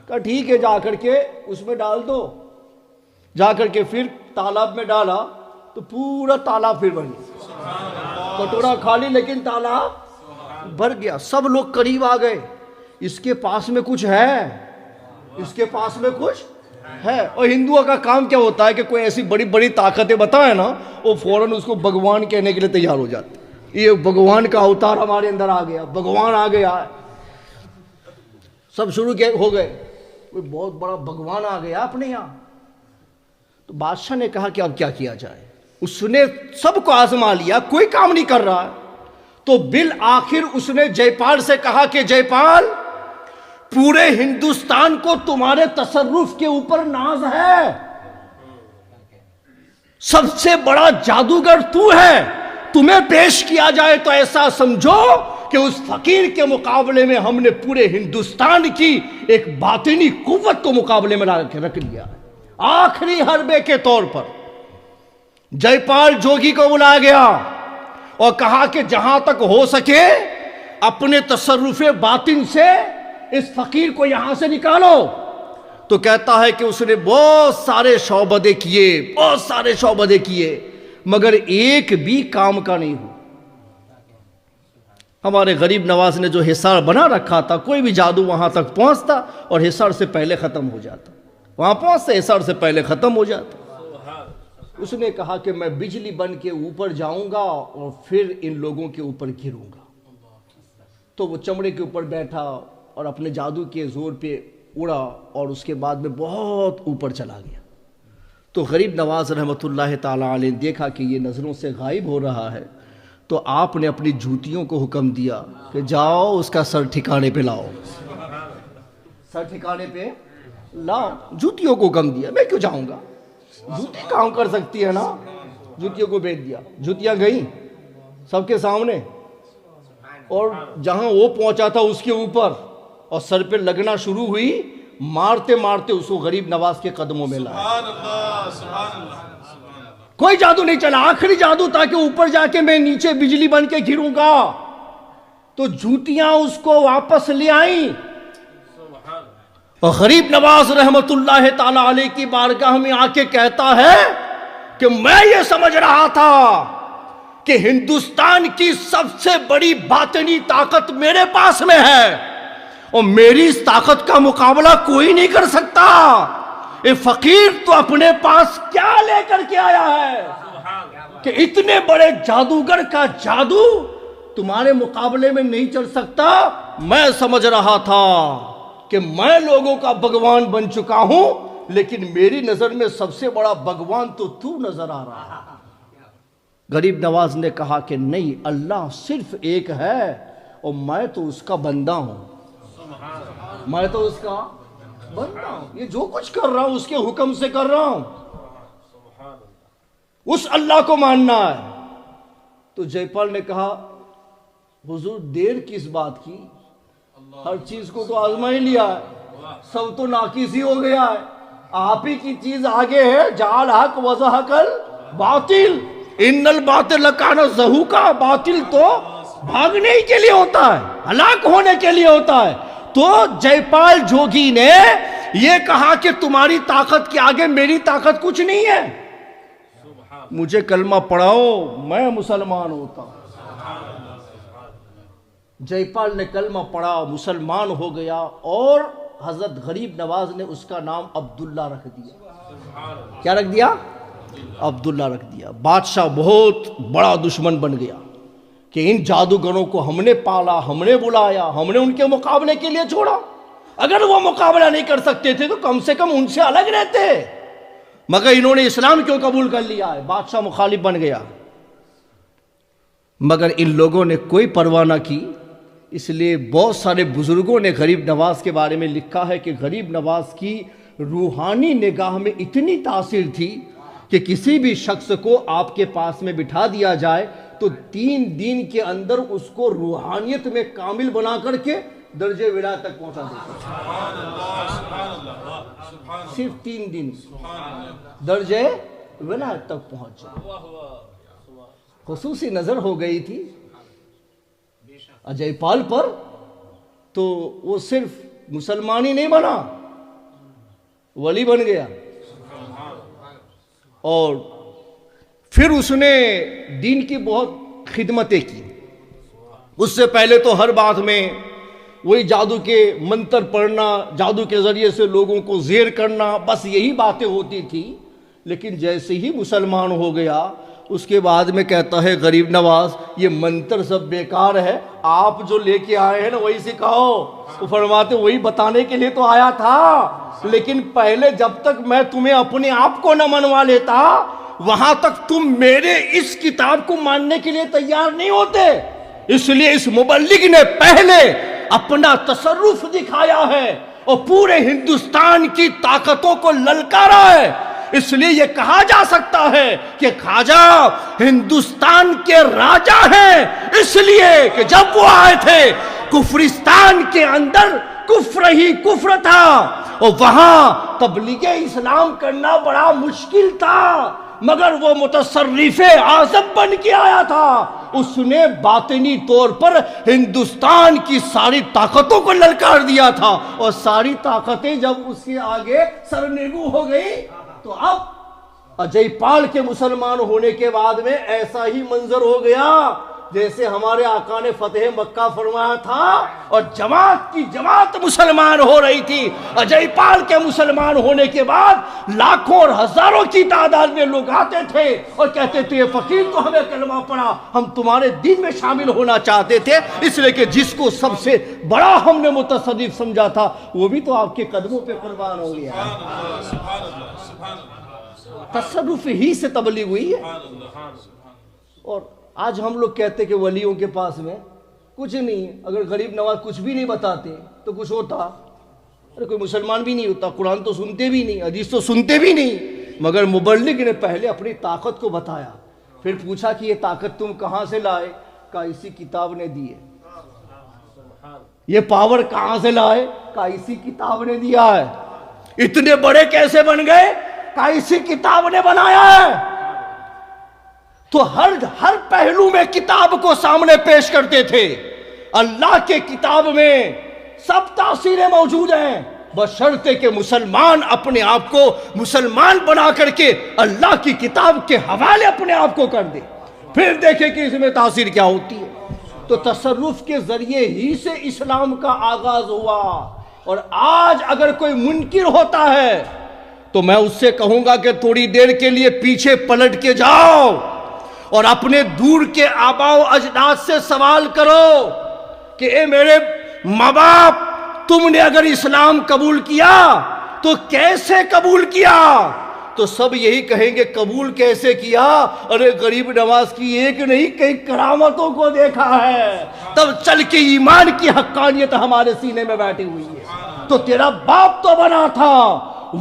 کہا ٹھیک ہے، جا کر کے اس میں ڈال دو. جا کر کے پھر تالاب میں ڈالا تو پورا تالاب پھر بھر گیا. کٹورا خالی لیکن تالاب بھر گیا. سب لوگ قریب آ گئے، اس کے پاس میں کچھ ہے، اس کے پاس میں کچھ ہے. اور ہندوؤں کا کام کیا ہوتا ہے کہ کوئی ایسی بڑی بڑی طاقتیں بتائیں نا، وہ فوراً اس کو بھگوان کہنے کے لیے تیار ہو جاتے. یہ بھگوان کا اوتار ہمارے اندر آ گیا، بھگوان آ گیا. سب شروع ہو گئے، کوئی بہت بڑا بھگوان آ گیا اپنے یہاں. تو بادشاہ نے کہا کہ اب کیا کیا جائے. اس نے سب کو آزما لیا، کوئی کام نہیں کر رہا. تو بالآخر اس نے جے پال سے کہا کہ جے پال پورے ہندوستان کو تمہارے تصرف کے اوپر ناز ہے، سب سے بڑا جادوگر تو ہے، تمہیں پیش کیا جائے تو ایسا سمجھو کہ اس فقیر کے مقابلے میں ہم نے پورے ہندوستان کی ایک باطنی قوت کو مقابلے میں رکھ لیا. آخری حربے کے طور پر جے پال جوگی کو بلایا گیا اور کہا کہ جہاں تک ہو سکے اپنے تصرف باطن سے اس فقیر کو یہاں سے نکالو. تو کہتا ہے کہ اس نے بہت سارے شعبدے کیے، بہت سارے شعبدے کیے، مگر ایک بھی کام کا نہیں ہوا. ہمارے غریب نواز نے جو حصار بنا رکھا تھا، کوئی بھی جادو وہاں تک پہنچتا اور حصار سے پہلے ختم ہو جاتا، وہاں پہنچتے حصار سے پہلے ختم ہو جاتا. اس نے کہا کہ میں بجلی بن کے اوپر جاؤں گا اور پھر ان لوگوں کے اوپر گروں گا. تو وہ چمڑے کے اوپر بیٹھا اور اپنے جادو کے زور پہ اڑا اور اس کے بعد میں بہت اوپر چلا گیا. تو غریب نواز رحمۃ اللہ تعالیٰ علیہ نے دیکھا کہ یہ نظروں سے غائب ہو رہا ہے، تو آپ نے اپنی جوتیوں کو حکم دیا کہ جاؤ اس کا سر ٹھکانے پہ لاؤ، سر ٹھکانے پہ لاؤ. جوتیوں کو حکم دیا. میں کیوں جاؤں گا، جوتی کام کر سکتی ہے نا. جوتیوں کو بھیج دیا. جوتیاں گئیں سب کے سامنے، اور جہاں وہ پہنچا تھا اس کے اوپر اور سر پہ لگنا شروع ہوئی، مارتے مارتے اس کو غریب نواز کے قدموں میں لایا. کوئی جادو نہیں چلا. آخری جادو تھا کہ اوپر جا کے میں نیچے بجلی بن کے گروں گا. تو جوتیاں اس کو واپس لے آئیں. اور غریب نواز رحمت اللہ تعالیٰ علیہ کی بارگاہ میں آ کے کہتا ہے کہ میں یہ سمجھ رہا تھا کہ ہندوستان کی سب سے بڑی باطنی طاقت میرے پاس میں ہے، اور میری اس طاقت کا مقابلہ کوئی نہیں کر سکتا. اے فقیر تو اپنے پاس کیا لے کر کے آیا ہے کہ اتنے بڑے جادوگر کا جادو تمہارے مقابلے میں نہیں چل سکتا. میں سمجھ رہا تھا کہ میں لوگوں کا بھگوان بن چکا ہوں، لیکن میری نظر میں سب سے بڑا بھگوان تو نظر آ رہا ہے. غریب نواز نے کہا کہ نہیں، اللہ صرف ایک ہے اور میں تو اس کا بندہ ہوں. میں تو اس کا بندہ ہوں. یہ جو کچھ کر رہا ہوں اس کے حکم سے کر رہا ہوں. اس اللہ کو ماننا ہے. تو جے پال نے کہا حضور دیر کس بات کی، ہر چیز کو تو آزما ہی لیا ہے، سب تو ناقص ہی ہو گیا ہے. آپ ہی کی چیز آگے ہے. جعل حق وزحق الباطل ان الباطل کان زہوقا. باطل تو بھاگنے ہی کے لیے ہوتا ہے، ہلاک ہونے کے لیے ہوتا ہے. تو جے پال جوگی نے یہ کہا کہ تمہاری طاقت کے آگے میری طاقت کچھ نہیں ہے، مجھے کلمہ پڑھاؤ میں مسلمان ہوتا ہوں. جے پال نے کلمہ پڑھا، مسلمان ہو گیا، اور حضرت غریب نواز نے اس کا نام عبداللہ رکھ دیا. کیا رکھ دیا؟ عبداللہ رکھ دیا. بادشاہ بہت بڑا دشمن بن گیا کہ ان جادوگروں کو ہم نے پالا، ہم نے بلایا، ہم نے ان کے مقابلے کے لیے چھوڑا. اگر وہ مقابلہ نہیں کر سکتے تھے تو کم سے کم ان سے الگ رہتے، مگر انہوں نے اسلام کیوں قبول کر لیا ہے. بادشاہ مخالف بن گیا. مگر ان لوگوں نے کوئی پرواہ نہ کی. اس لیے بہت سارے بزرگوں نے غریب نواز کے بارے میں لکھا ہے کہ غریب نواز کی روحانی نگاہ میں اتنی تاثیر تھی کہ کسی بھی شخص کو آپ کے پاس میں بٹھا دیا جائے تو 3 دن کے اندر اس کو روحانیت میں کامل بنا کر کے درجے ولایت تک پہنچا دیتا. صرف 3 دن درجے ولایت تک پہنچ جائے. خصوصی نظر ہو گئی تھی اجے پال پر، تو وہ صرف مسلمان ہی نہیں بنا، ولی بن گیا. اور پھر اس نے دین کی بہت خدمتیں کی. اس سے پہلے تو ہر بات میں وہی جادو کے منتر پڑھنا، جادو کے ذریعے سے لوگوں کو زیر کرنا، بس یہی باتیں ہوتی تھی. لیکن جیسے ہی مسلمان ہو گیا اس کے بعد میں کہتا ہے غریب نواز یہ منتر سب بیکار ہے، آپ جو لے کے آئے ہیں نا وہی سکھاؤ. تو فرماتے وہی بتانے کے لیے تو آیا تھا، لیکن پہلے جب تک میں تمہیں اپنے آپ کو نہ منوا لیتا وہاں تک تم میرے اس کتاب کو ماننے کے لیے تیار نہیں ہوتے. اس لیے اس مبلغ نے پہلے اپنا تصرف دکھایا ہے اور پورے ہندوستان کی طاقتوں کو للکارا ہے. اس لیے یہ کہا جا سکتا ہے کہ خواجہ ہندوستان کے راجا ہیں، اس لیے کہ جب وہ آئے تھے کفرستان کے اندر کفر ہی کفر تھا اور وہاں تبلیغ اسلام کرنا بڑا مشکل تھا، مگر وہ متصرف اعظم بن کے آیا تھا. اس نے باطنی طور پر ہندوستان کی ساری طاقتوں کو للکار دیا تھا، اور ساری طاقتیں جب اس کے آگے سرنگو ہو گئی تو اب اجے پال کے مسلمان ہونے کے بعد میں ایسا ہی منظر ہو گیا جیسے ہمارے آقا نے فتح مکہ فرمایا تھا اور جماعت کی جماعت مسلمان ہو رہی تھی، اجے پال کے مسلمان ہونے کے بعد لاکھوں اور ہزاروں کی تعداد میں لوگ آتے تھے اور کہتے تھے یہ فقیر تو ہمیں کلمہ پڑھا، ہم تمہارے دین میں شامل ہونا چاہتے تھے، اس لیے کہ جس کو سب سے بڑا ہم نے متصرف سمجھا تھا وہ بھی تو آپ کے قدموں پہ قربان ہو گیا۔ تصرف ہی سے تبلیغ ہوئی ہے۔ اور آج ہم لوگ کہتے ہیں کہ ولیوں کے پاس میں کچھ نہیں ہے، اگر غریب نواز کچھ بھی نہیں بتاتے تو کچھ ہوتا؟ ارے کوئی مسلمان بھی نہیں ہوتا، قرآن تو سنتے بھی نہیں، حدیث تو سنتے بھی نہیں، مگر مبلغ نے پہلے اپنی طاقت کو بتایا، پھر پوچھا کہ یہ طاقت تم کہاں سے لائے؟ کہا اسی کتاب نے دی ہے۔ یہ پاور کہاں سے لائے؟ کہا اسی کتاب نے دیا ہے۔ اتنے بڑے کیسے بن گئے؟ کہا اسی کتاب نے بنایا ہے۔ تو ہر پہلو میں کتاب کو سامنے پیش کرتے تھے۔ اللہ کے کتاب میں سب تاثیریں موجود ہیں، بشرطے کہ مسلمان اپنے آپ کو مسلمان بنا کر کے اللہ کی کتاب کے حوالے اپنے آپ کو کر دے، پھر دیکھیں کہ اس میں تاثیر کیا ہوتی ہے۔ تو تصرف کے ذریعے ہی سے اسلام کا آغاز ہوا، اور آج اگر کوئی منکر ہوتا ہے تو میں اس سے کہوں گا کہ تھوڑی دیر کے لیے پیچھے پلٹ کے جاؤ اور اپنے دور کے آباء و اجداد سے سوال کرو کہ اے میرے ماں باپ، تم نے اگر اسلام قبول کیا تو کیسے قبول کیا؟ تو سب یہی کہیں گے قبول کیسے کیا؟ ارے غریب نواز کی ایک نہیں کئی کرامتوں کو دیکھا ہے، تب چل کے ایمان کی حقانیت ہمارے سینے میں بیٹھی ہوئی ہے۔ تو تیرا باپ تو بنا تھا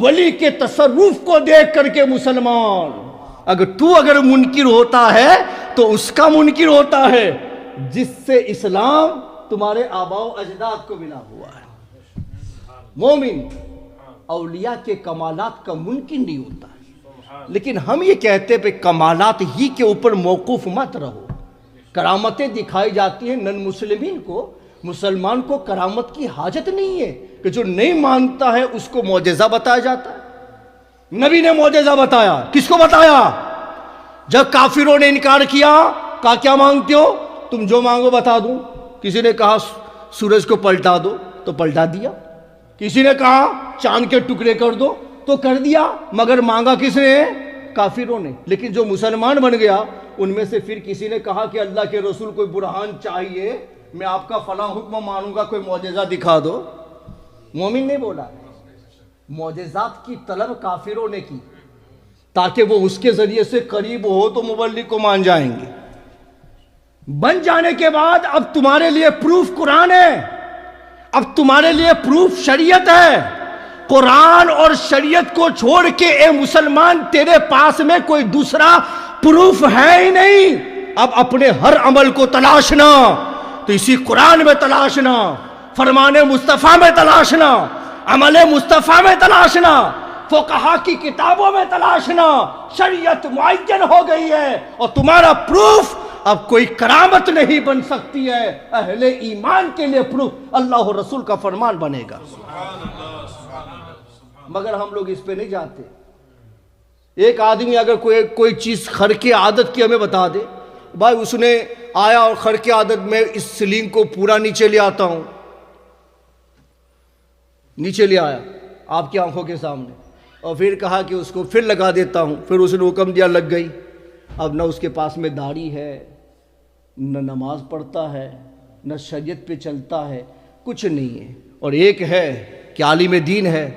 ولی کے تصرف کو دیکھ کر کے مسلمان۔ اگر منکر ہوتا ہے تو اس کا منکر ہوتا ہے جس سے اسلام تمہارے آباء و اجداد کو ملا ہوا ہے۔ مومن اولیاء کے کمالات کا منکر نہیں ہوتا ہے، لیکن ہم یہ کہتے ہیں کہ کمالات ہی کے اوپر موقوف مت رہو۔ کرامتیں دکھائی جاتی ہیں نن مسلمین کو، مسلمان کو کرامت کی حاجت نہیں ہے کہ جو نہیں مانتا ہے اس کو معجزہ بتایا جاتا ہے۔ نبی نے معجزہ بتایا، کس کو بتایا؟ جب کافروں نے انکار کیا، کہا کیا مانگتے ہو؟ تم جو مانگو بتا دوں۔ کسی نے کہا سورج کو پلٹا دو تو پلٹا دیا، کسی نے کہا چاند کے ٹکڑے کر دو تو کر دیا، مگر مانگا کس نے؟ کافروں نے۔ لیکن جو مسلمان بن گیا ان میں سے پھر کسی نے کہا کہ اللہ کے رسول کوئی برہان چاہیے، میں آپ کا فلاں حکم مانوں گا، کوئی معجزہ دکھا دو۔ مومن نے بولا معجزات کی طلب کافروں نے کی تاکہ وہ اس کے ذریعے سے قریب ہو تو مبلغ کو مان جائیں گے۔ بن جانے کے بعد اب تمہارے لیے پروف قرآن ہے، اب تمہارے لیے پروف شریعت ہے۔ قرآن اور شریعت کو چھوڑ کے اے مسلمان تیرے پاس میں کوئی دوسرا پروف ہے ہی نہیں۔ اب اپنے ہر عمل کو تلاشنا تو اسی قرآن میں تلاشنا، فرمان مصطفیٰ میں تلاشنا، عمل مصطفیٰ میں تلاشنا، فقہا کی کتابوں میں تلاشنا۔ شریعت معین ہو گئی ہے اور تمہارا پروف اب کوئی کرامت نہیں بن سکتی ہے، اہل ایمان کے لیے پروف اللہ و رسول کا فرمان بنے گا۔ مگر ہم لوگ اس پہ نہیں جاتے۔ ایک آدمی اگر کوئی چیز خرق عادت کی ہمیں بتا دے، بھائی اس نے آیا اور خرق عادت میں اس سلنگ کو پورا نیچے لے آتا ہوں، نیچے لے آیا آپ کی آنکھوں کے سامنے، اور پھر کہا کہ اس کو پھر لگا دیتا ہوں، پھر اس نے حکم دیا لگ گئی۔ اب نہ اس کے پاس میں داڑھی ہے، نہ نماز پڑھتا ہے، نہ شریعت پہ چلتا ہے، کچھ نہیں ہے۔ اور ایک ہے کہ عالم دین ہے،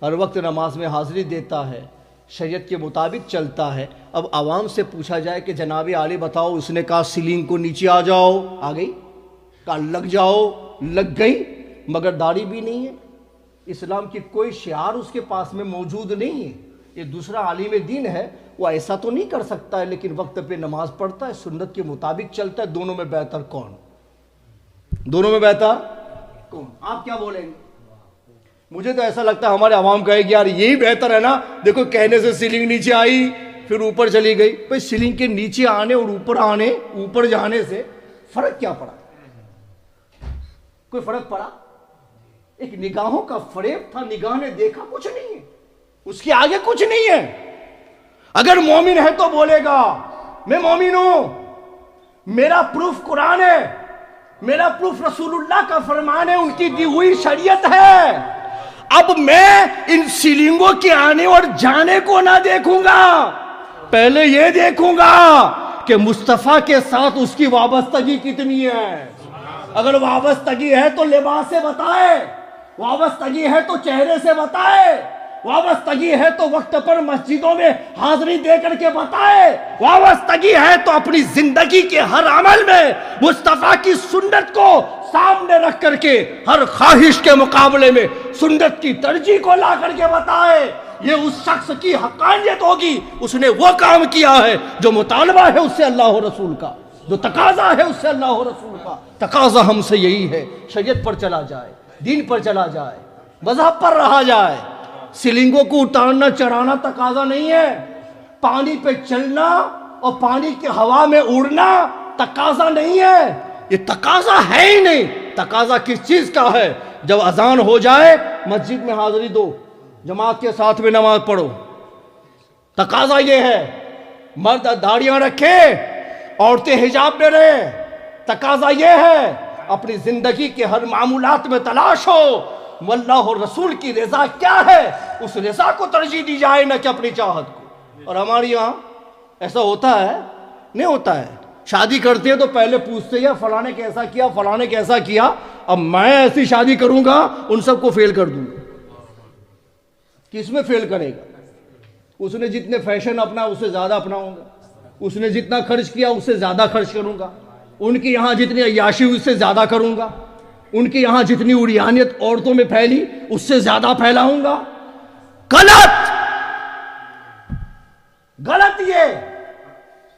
ہر وقت نماز میں حاضری دیتا ہے، شریعت کے مطابق چلتا ہے۔ اب عوام سے پوچھا جائے کہ جناب عالی بتاؤ، اس نے کہا سیلنگ کو نیچے آ جاؤ، آ گئی، کہا لگ جاؤ، لگ گئی، مگر داڑھی بھی نہیں ہے، اسلام کی کوئی شعار اس کے پاس میں موجود نہیں ہے۔ یہ دوسرا عالم دین ہے، وہ ایسا تو نہیں کر سکتا ہے لیکن وقت پہ نماز پڑھتا ہے، سنت کے مطابق چلتا ہے۔ دونوں میں بہتر کون؟ دونوں میں بہتر کون؟ آپ کیا بولیں گے؟ مجھے تو ایسا لگتا ہے ہمارے عوام کہے کہ یار یہی بہتر ہے نا، دیکھو کہنے سے سیلنگ نیچے آئی پھر اوپر چلی گئی۔ بھئی سیلنگ کے نیچے آنے اور اوپر آنے، اوپر جانے سے فرق کیا پڑا؟ کوئی فرق پڑا؟ ایک نگاہوں کا فریب تھا، نگاہ نے دیکھا، کچھ نہیں ہے، اس کے آگے کچھ نہیں ہے۔ اگر مومن ہے تو بولے گا میں مومن ہوں، میرا پروف قرآن ہے، میرا پروف رسول اللہ کا فرمان ہے، ان کی دی ہوئی شریعت ہے۔ اب میں ان سیلنگوں کے آنے اور جانے کو نہ دیکھوں گا، پہلے یہ دیکھوں گا کہ مصطفیٰ کے ساتھ اس کی وابستگی کتنی ہے۔ اگر وابستگی ہے تو لباس سے بتائے، وابستگی ہے تو چہرے سے بتائے، وابستگی ہے تو وقت پر مسجدوں میں حاضری دے کر کے بتائے، وابستگی ہے تو اپنی زندگی کے ہر عمل میں مصطفیٰ کی سنت کو سامنے رکھ کر کے ہر خواہش کے مقابلے میں سنت کی ترجیح کو لا کر کے بتائے۔ یہ اس شخص کی حقانیت ہوگی، اس نے وہ کام کیا ہے جو مطالبہ ہے اس سے اللہ و رسول کا، جو تقاضا ہے اس سے اللہ و رسول کا۔ تقاضا ہم سے یہی ہے، شریعت پر چلا جائے، دین پر چلا جائے، مذہب پر رہا جائے۔ سلنگوں کو اتارنا چڑھانا تقاضا نہیں ہے، پانی پہ چلنا اور پانی کی ہوا میں اڑنا تقاضا نہیں ہے، یہ تقاضا ہے ہی نہیں۔ تقاضا کس چیز کا ہے؟ جب اذان ہو جائے مسجد میں حاضری دو، جماعت کے ساتھ میں نماز پڑھو۔ تقاضا یہ ہے، مرد داڑیاں رکھے، عورتیں حجاب میں رہے۔ تقاضا یہ ہے، اپنی زندگی کے ہر معمولات میں تلاش ہو واللہ اور رسول کی رضا کیا ہے، اس رضا کو ترجیح دی جائے نہ کہ اپنی چاہت کو۔ اور ہمارے یہاں ایسا ہوتا ہے؟ نہیں ہوتا ہے۔ شادی کرتے ہیں تو پہلے پوچھتے ہیں فلاں نے کیسا کیا، فلاں نے کیسا کیا۔ اب میں ایسی شادی کروں گا ان سب کو فیل کر دوں گا۔ کس میں فیل کرے گا؟ اس نے جتنے فیشن اپنا اس سے زیادہ اپناؤں گا، اس نے جتنا خرچ کیا اس سے زیادہ خرچ کروں گا، ان کی یہاں جتنی عیاشی اس سے زیادہ کروں گا، ان کی یہاں جتنی اڑیانیت عورتوں میں پھیلی اس سے زیادہ پھیلاؤں گا۔ غلط یہ،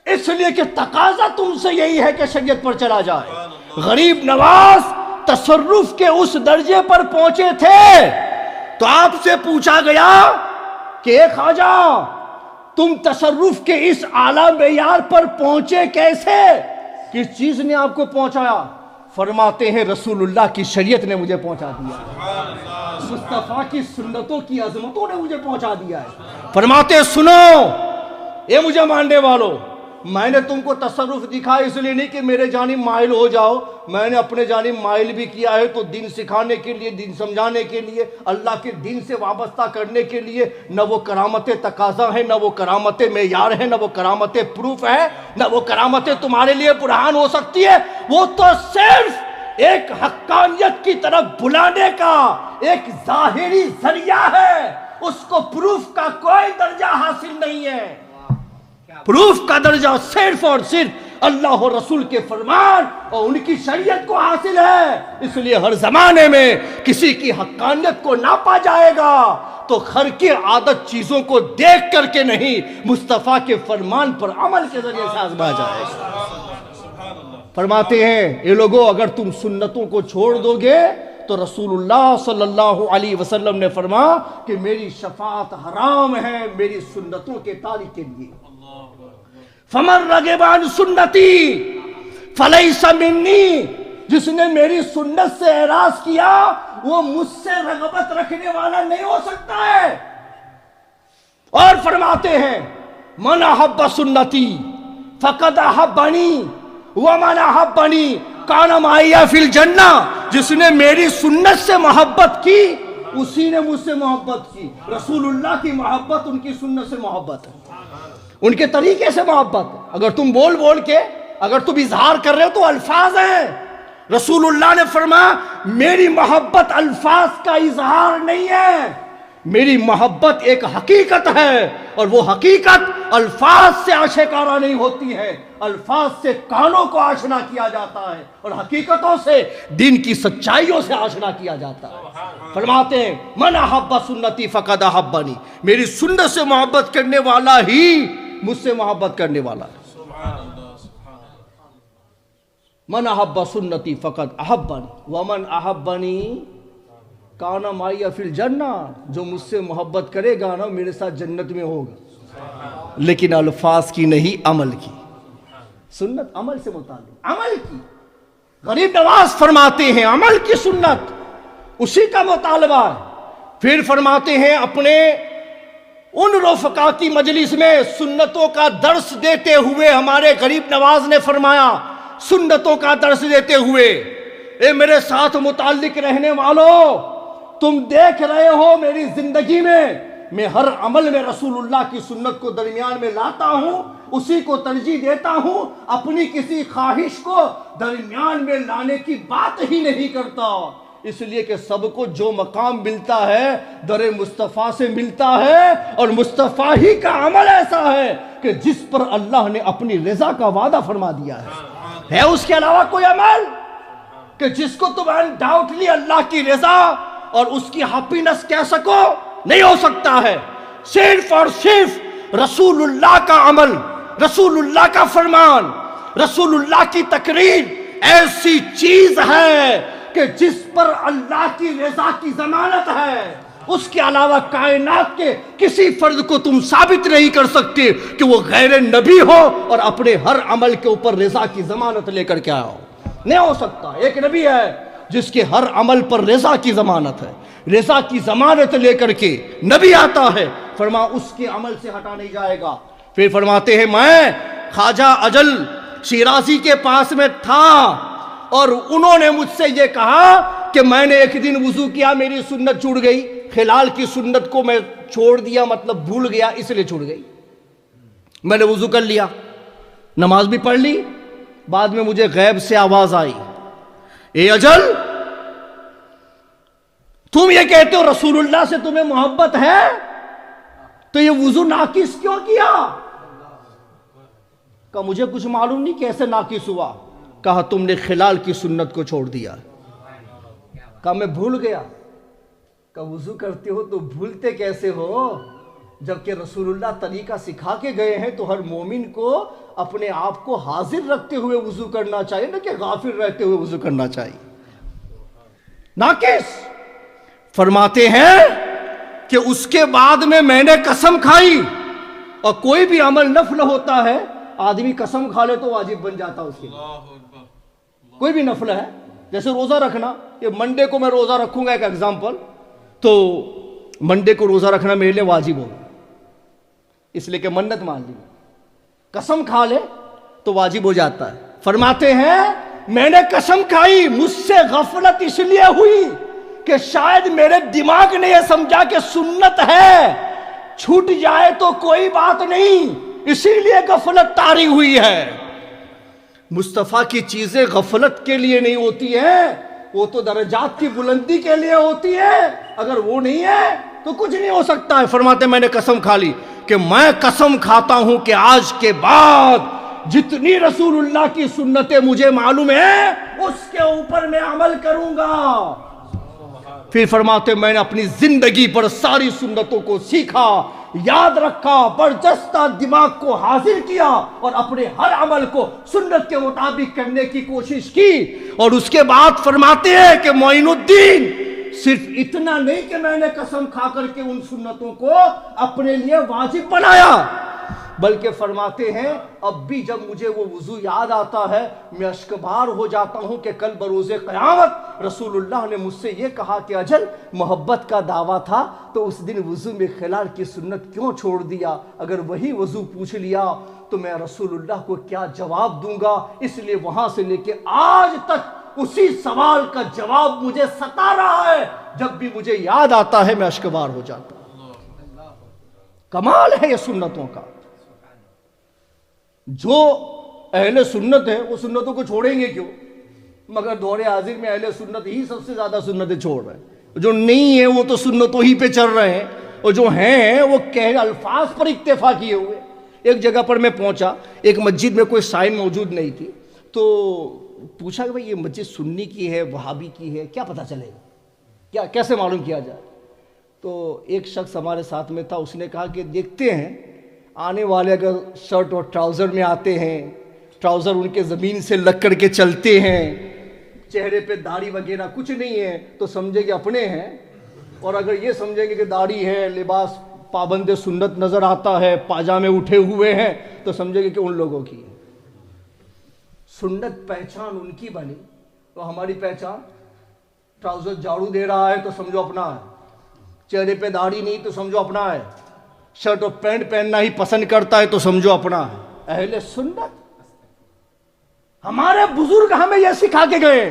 اس لیے کہ تقاضا تم سے یہی ہے کہ شریعت پر چلا جائے۔ غریب نواز تصرف کے اس درجے پر پہنچے تھے تو آپ سے پوچھا گیا کہ اے خواجہ تم تصرف کے اس اعلیٰ معیار پر پہنچے کیسے؟ کس چیز نے آپ کو پہنچایا؟ فرماتے ہیں رسول اللہ کی شریعت نے مجھے پہنچا دیا، مصطفیٰ کی سنتوں کی عظمتوں نے مجھے پہنچا دیا ہے۔ فرماتے سنو اے مجھے ماننے والو، میں نے تم کو تصرف دکھایا اس لیے نہیں کہ میرے جانب مائل ہو جاؤ، میں نے اپنے جانب مائل بھی کیا ہے تو دین سکھانے کے لیے، دین سمجھانے کے لیے، اللہ کے دین سے وابستہ کرنے کے لیے۔ نہ وہ کرامت تقاضا ہے، نہ وہ کرامت معیار ہے، نہ وہ کرامت پروف ہے، نہ وہ کرامت تمہارے لیے برہان ہو سکتی ہے، وہ تو صرف ایک حقانیت کی طرف بلانے کا ایک ظاہری ذریعہ ہے، اس کو پروف کا کوئی درجہ حاصل نہیں ہے۔ پروف کا درجہ صرف اور صرف اللہ اور رسول کے فرمان اور ان کی شریعت کو حاصل ہے۔ اس لیے ہر زمانے میں کسی کی حقانیت کو ناپا جائے گا تو خر کی عادت چیزوں کو دیکھ کر کے نہیں، مصطفیٰ کے فرمان پر عمل کے ذریعے سے آزما جائے گا۔ فرماتے ہیں اے لوگو اگر تم سنتوں کو چھوڑ دو گے تو رسول اللہ صلی اللہ علیہ وسلم نے فرمایا کہ میری شفاعت حرام ہے میری سنتوں کے تارک کے لیے۔ فمن رغب عن سنتی فلیس منی، جس نے میری سنت سے اعراض کیا وہ مجھ سے رغبت رکھنے والا نہیں ہو سکتا ہے۔ اور فرماتے ہیں من احب سنتی فقد احبنی ومن احبنی کان معی فی الجنہ، جس نے میری سنت سے محبت کی اسی نے مجھ سے محبت کی۔ رسول اللہ کی محبت ان کی سنت سے محبت ہے، ان کے طریقے سے محبت ہے۔ اگر تم بول بول کے اگر تم اظہار کر رہے ہو تو الفاظ ہیں، رسول اللہ نے فرمایا میری محبت الفاظ کا اظہار نہیں ہے، میری محبت ایک حقیقت ہے، اور وہ حقیقت الفاظ سے آشکارا نہیں ہوتی ہے، الفاظ سے کانوں کو آشنا کیا جاتا ہے اور حقیقتوں سے دین کی سچائیوں سے آشنا کیا جاتا ہے۔ فرماتے ہیں من احب سنتی فقد احبنی، میری سنت سے محبت کرنے والا ہی مجھ سے محبت کرنے والا ہے۔ من احب سنتی فقد احبنی ومن احبنی کان معی فی الجنہ، جو مجھ سے محبت کرے گا نا میرے ساتھ جنت میں ہوگا، لیکن الفاظ کی نہیں عمل کی۔ سنت عمل سے متعلق، عمل کی۔ غریب نواز فرماتے ہیں عمل کی سنت اسی کا مطالبہ ہے۔ پھر فرماتے ہیں اپنے ان رفقا کی مجلس میں سنتوں کا درس دیتے ہوئے ہمارے غریب نواز نے فرمایا سنتوں کا درس دیتے ہوئے، اے میرے ساتھ متعلق رہنے والوں، تم دیکھ رہے ہو میری زندگی میں ہر عمل میں رسول اللہ کی سنت کو درمیان میں لاتا ہوں، اسی کو ترجیح دیتا ہوں، اپنی کسی خواہش کو درمیان میں لانے کی بات ہی نہیں کرتا، اس لیے کہ سب کو جو مقام ملتا ہے در مصطفیٰ سے ملتا ہے، اور مصطفیٰ ہی کا عمل ایسا ہے کہ جس پر اللہ نے اپنی رضا کا وعدہ فرما دیا ہے اس کے علاوہ کوئی عمل کہ جس کو تم انڈاؤٹلی اللہ کی رضا اور اس کی ہیپینس کہہ سکو؟ نہیں ہو سکتا ہے۔ صرف اور صرف رسول اللہ کا عمل، رسول اللہ کا فرمان، رسول اللہ کی تقریر ایسی چیز ہے کہ جس پر اللہ کی رضا کی ضمانت ہے، اس کے علاوہ کائنات کے کسی فرد کو تم ثابت نہیں کر سکتے کہ وہ غیر نبی ہو اور اپنے ہر عمل کے اوپر رضا کی ضمانت لے کر کے آیا ہو۔ نہیں ہو سکتا۔ ایک نبی ہے جس کے ہر عمل پر رضا کی ضمانت ہے، رضا کی ضمانت لے کر کے نبی آتا ہے، فرما اس کے عمل سے ہٹا نہیں جائے گا۔ پھر فرماتے ہیں میں خواجہ اجل شیرازی کے پاس میں تھا اور انہوں نے مجھ سے یہ کہا کہ میں نے ایک دن وضو کیا، میری سنت چھوٹ گئی، خلال کی سنت کو میں چھوڑ دیا، مطلب بھول گیا، اس لیے چھوٹ گئی۔ میں نے وضو کر لیا، نماز بھی پڑھ لی، بعد میں مجھے غیب سے آواز آئی، اے اجل تم یہ کہتے ہو رسول اللہ سے تمہیں محبت ہے، تو یہ وضو ناقص کیوں کیا؟ کہا مجھے کچھ معلوم نہیں کیسے ناقص ہوا۔ کہا تم نے خلال کی سنت کو چھوڑ دیا۔ کہا میں بھول گیا۔ کہا وضو کرتے ہو تو بھولتے کیسے ہو؟ جبکہ رسول اللہ طریقہ سکھا کے گئے ہیں تو ہر مومن کو اپنے آپ کو حاضر رکھتے ہوئے وضو کرنا چاہیے، نہ کہ غافل رہتے ہوئے وضو کرنا چاہیے۔ ناقص فرماتے ہیں کہ اس کے بعد میں نے قسم کھائی، اور کوئی بھی عمل نفل ہوتا ہے آدمی قسم کھا لے تو واجب بن جاتا اس کے لیے۔ کوئی بھی نفل ہے، جیسے روزہ رکھنا، کہ منڈے کو میں روزہ رکھوں گا، ایک ایگزامپل، تو منڈے کو روزہ رکھنا میرے لیے واجب ہوگا، اس لیے کہ منت مان لی، قسم کھا لے تو واجب ہو جاتا ہے۔ فرماتے ہیں میں نے قسم کھائی، مجھ سے غفلت اس لیے ہوئی کہ شاید میرے دماغ نے یہ سمجھا کہ سنت ہے، چھوٹ جائے تو کوئی بات نہیں، اسی لیے غفلت طاری ہوئی ہے۔ مصطفیٰ کی چیزیں غفلت کے لیے نہیں ہوتی ہیں، وہ تو درجات کی بلندی کے لیے ہوتی ہے، اگر وہ نہیں ہے تو کچھ نہیں ہو سکتا ہے۔ فرماتے میں نے قسم کھا لی کہ میں قسم کھاتا ہوں کہ آج کے بعد جتنی رسول اللہ کی سنتیں مجھے معلوم ہیں اس کے اوپر میں عمل کروں گا۔ پھر فرماتے میں نے اپنی زندگی پر ساری سنتوں کو سیکھا، یاد رکھا، برجستہ دماغ کو حاضر کیا، اور اپنے ہر عمل کو سنت کے مطابق کرنے کی کوشش کی۔ اور اس کے بعد فرماتے ہیں کہ معین الدین صرف اتنا نہیں کہ میں نے قسم کھا کر کے ان سنتوں کو اپنے لیے واجب بنایا، بلکہ فرماتے ہیں اب بھی جب مجھے وہ وضو یاد آتا ہے میں اشکبار ہو جاتا ہوں کہ کل بروز قیامت رسول اللہ نے مجھ سے یہ کہا کہ اجل محبت کا دعویٰ تھا تو اس دن وضو میں خلال کی سنت کیوں چھوڑ دیا؟ اگر وہی وضو پوچھ لیا تو میں رسول اللہ کو کیا جواب دوں گا؟ اس لیے وہاں سے لے کے آج تک اسی سوال کا جواب مجھے ستا رہا ہے، جب بھی مجھے یاد آتا ہے میں اشکبار ہو جاتا ہوں۔ کمال ہے یہ سنتوں کا۔ جو اہل سنت ہے وہ سنتوں کو چھوڑیں گے کیوں؟ مگر دور حاضر میں اہل سنت ہی سب سے زیادہ سنتیں چھوڑ رہے ہیں، جو نہیں ہیں وہ تو سنتوں ہی پہ چل رہے ہیں، اور جو ہیں وہ الفاظ پر اکتفا کیے ہوئے۔ ایک جگہ پر میں پہنچا، ایک مسجد میں کوئی سائن موجود نہیں تھی، تو پوچھا کہ بھئی یہ مسجد سنی کی ہے وہابی کی ہے، کیا پتہ چلے گا، کیسے معلوم کیا جائے؟ تو ایک شخص ہمارے ساتھ میں تھا، اس نے کہا کہ دیکھتے ہیں آنے والے اگر شرٹ اور ٹراؤزر میں آتے ہیں، ٹراؤزر ان کے زمین سے لگ کر کے چلتے ہیں، چہرے پہ داڑھی وغیرہ کچھ نہیں ہے تو سمجھے کہ اپنے ہیں، اور اگر یہ سمجھیں گے کہ داڑھی ہے، لباس پابند سنت نظر آتا ہے، پاجامے اٹھے ہوئے ہیں، تو سمجھے گے کہ ان لوگوں کی ہے۔ سنت پہچان ان کی بنی، تو ہماری پہچان ٹراؤزر جھاڑو دے رہا ہے تو سمجھو اپنا ہے، چہرے پہ داڑھی نہیں تو سمجھو اپنا ہے، شرٹ اور پینٹ پہننا ہی پسند کرتا ہے تو سمجھو اپنا ہے۔ اہل سنت ہمارے بزرگ ہمیں یہ سکھا کے گئے،